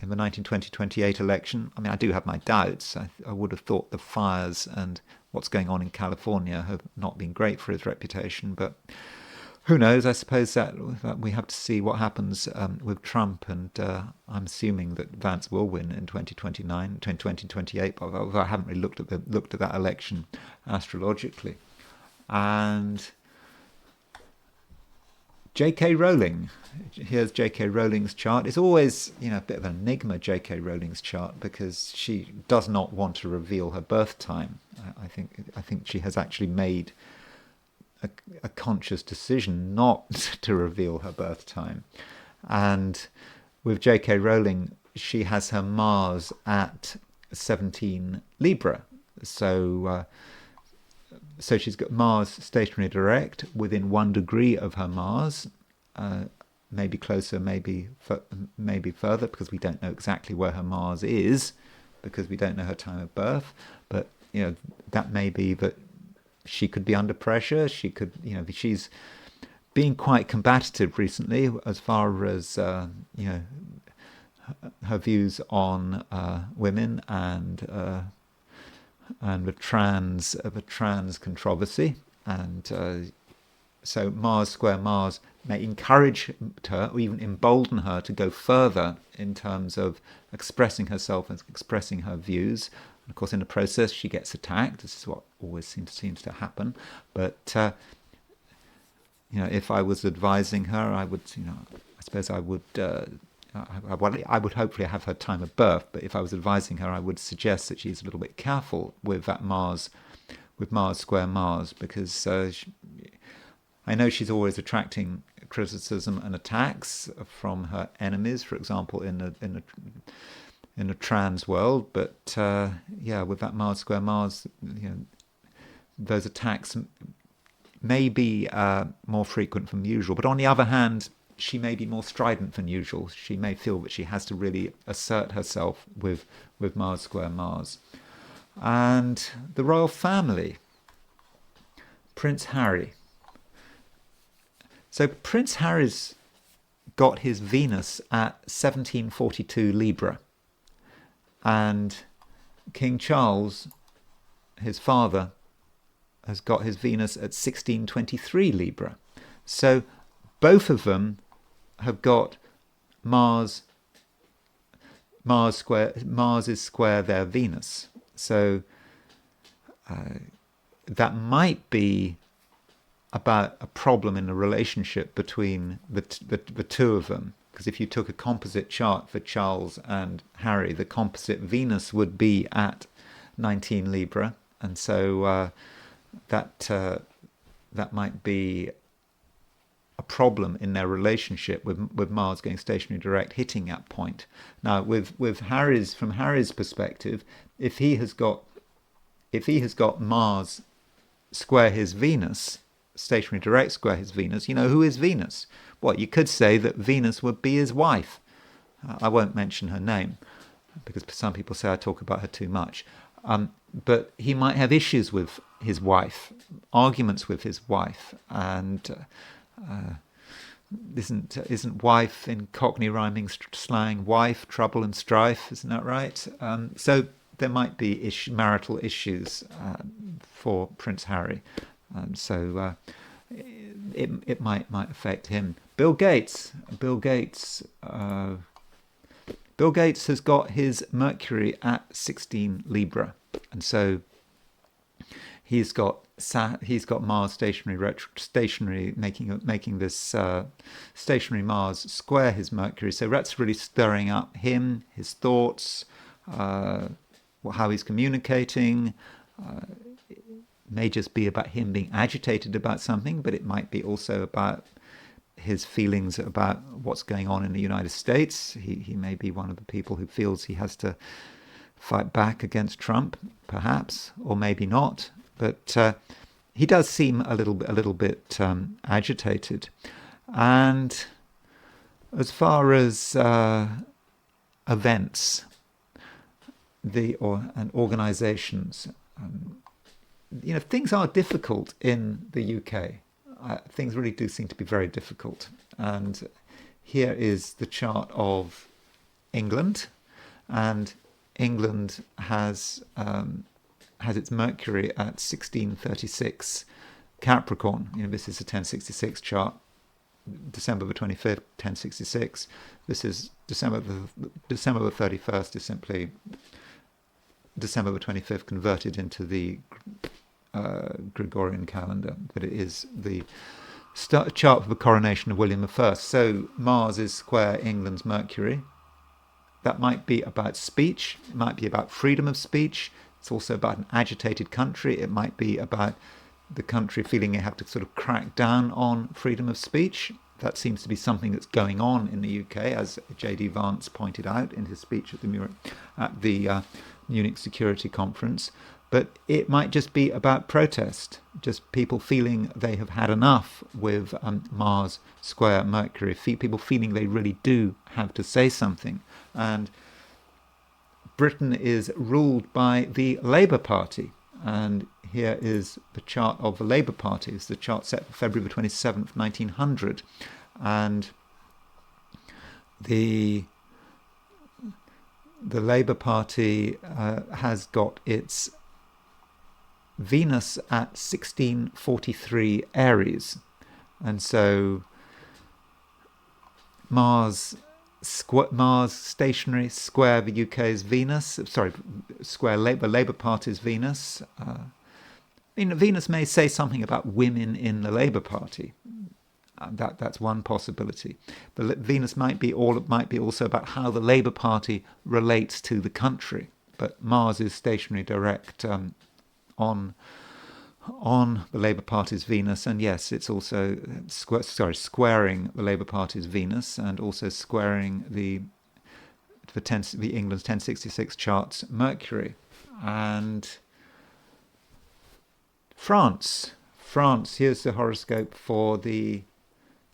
in the 1928 election. I mean, I do have my doubts. I would have thought the fires and what's going on in California have not been great for his reputation, but who knows? I suppose that we have to see what happens with Trump, and I'm assuming that Vance will win in 2028, but I haven't really looked at that election astrologically. And J.K. Rowling. Here's J.K. Rowling's chart. It's always, a bit of an enigma, J.K. Rowling's chart, because she does not want to reveal her birth time. I think she has actually made a conscious decision not to reveal her birth time. And with J.K. Rowling, she has her Mars at 17 Libra. So she's got Mars stationary direct within 1 degree of her Mars, maybe closer, maybe further, because we don't know exactly where her Mars is, because we don't know her time of birth. But that may be that she could be under pressure. She could, she's been quite combative recently as far as her views on women and the trans controversy, and so Mars square Mars may encourage her or even embolden her to go further in terms of expressing herself and expressing her views. And of course, in the process, she gets attacked. This is what always seems to happen. But if I was advising her, I would, I suppose I would. I would hopefully have her time of birth, but if I was advising her, I would suggest that she's a little bit careful with that Mars, with Mars square Mars, because I know she's always attracting criticism and attacks from her enemies, for example, in the trans world. But with that Mars square Mars, those attacks may be more frequent than usual. But on the other hand, she may be more strident than usual. She may feel that she has to really assert herself with Mars square Mars. And the royal family, Prince Harry. So Prince Harry's got his Venus at 1742 Libra. And King Charles, his father, has got his Venus at 1623 Libra. So both of them have got Mars is square their Venus. So that might be about a problem in the relationship between the two of them. Because if you took a composite chart for Charles and Harry, the composite Venus would be at 19 Libra. And so that might be a problem in their relationship with Mars going stationary direct hitting that point. Now with Harry's, from Harry's perspective, if he has got Mars square his Venus, stationary direct square his Venus, who is Venus? Well, you could say that Venus would be his wife. I won't mention her name because some people say I talk about her too much. But he might have issues with his wife, arguments with his wife, and isn't wife in Cockney rhyming slang wife, trouble and strife? Isn't that right? So there might be marital issues for Prince Harry. So it might affect him. Bill Gates has got his Mercury at 16 Libra, and so he's got Mars stationary, making this stationary Mars square his Mercury. So that's really stirring up him, his thoughts, how he's communicating. It may just be about him being agitated about something, but it might be also about his feelings about what's going on in the United States. He may be one of the people who feels he has to fight back against Trump, perhaps, or maybe not. But he does seem a little bit agitated. And as far as events, and organisations, things are difficult in the UK. Things really do seem to be very difficult. And here is the chart of England, and England has its Mercury at 1636 Capricorn. This is a 1066 chart. December the 25th, 1066. This is December the 31st is simply December the 25th converted into the Gregorian calendar, but it is the chart for the coronation of William I. So Mars is square England's Mercury. That might be about speech. It might be about freedom of speech. It's also about an agitated country. It might be about the country feeling they have to sort of crack down on freedom of speech. That seems to be something that's going on in the UK, as J.D. Vance pointed out in his speech at the Munich Security Conference. But it might just be about protest, just people feeling they have had enough with Mars square Mercury, people feeling they really do have to say something. And Britain is ruled by the Labour Party. And here is the chart of the Labour Party. It's the chart set for February the 27th, 1900. And the Labour Party has got its Venus at 1643 Aries. And so Mars stationary square the UK's Venus, square Labour Party's Venus. Venus may say something about women in the Labour Party. That's one possibility. But Venus might be also about how the Labour Party relates to the country. But Mars is stationary direct on the Labour Party's Venus, and yes, it's also squaring the Labour Party's Venus, and also squaring the England's 1066 chart's Mercury. And France, here's the horoscope for the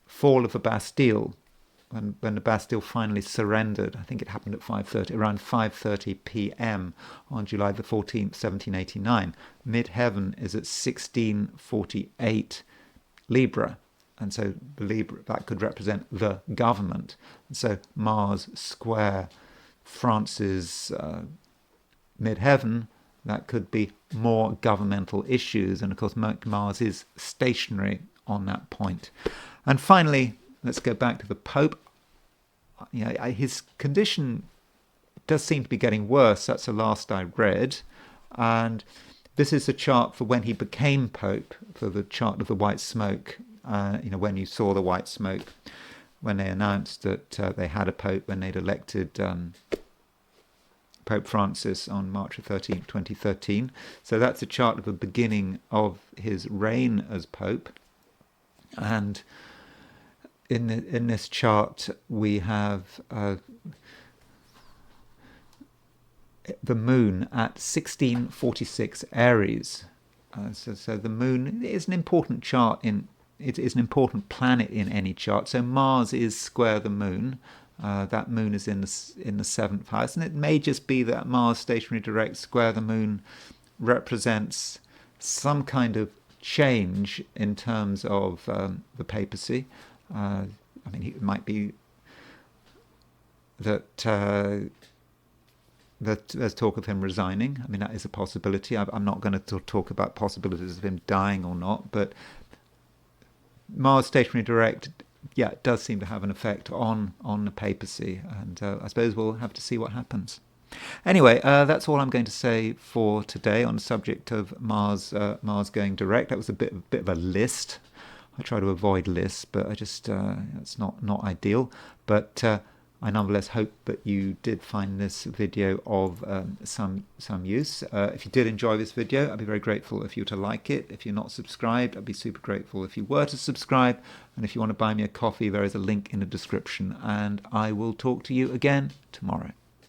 fall of the Bastille, when the Bastille finally surrendered. I think it happened at around 5:30 p.m. on July the 14th, 1789. Midheaven is at 1648 Libra, and so the Libra, that could represent the government. And so Mars square France's midheaven, that could be more governmental issues, and of course Mars is stationary on that point. And finally, let's go back to the Pope. His condition does seem to be getting worse. That's the last I read. And this is a chart for when he became Pope, for the chart of the white smoke. When you saw the white smoke, when they announced that they had a Pope, when they'd elected Pope Francis on March 13th, 2013. So that's a chart of the beginning of his reign as Pope. And in this chart, we have the moon at 1646 Aries. So the moon is an important chart it is an important planet in any chart. So Mars is square the moon. That moon is in the 7th house, and it may just be that Mars stationary direct square the moon represents some kind of change in terms of the papacy. It might be that there's talk of him resigning. That is a possibility. I'm not going to talk about possibilities of him dying or not, but Mars stationary direct, it does seem to have an effect on the papacy, and I suppose we'll have to see what happens. Anyway, that's all I'm going to say for today on the subject of Mars going direct. That was a bit of a list. I try to avoid lists, but it's not ideal. But I nonetheless hope that you did find this video of some use. If you did enjoy this video, I'd be very grateful if you were to like it. If you're not subscribed, I'd be super grateful if you were to subscribe. And if you want to buy me a coffee, there is a link in the description. And I will talk to you again tomorrow.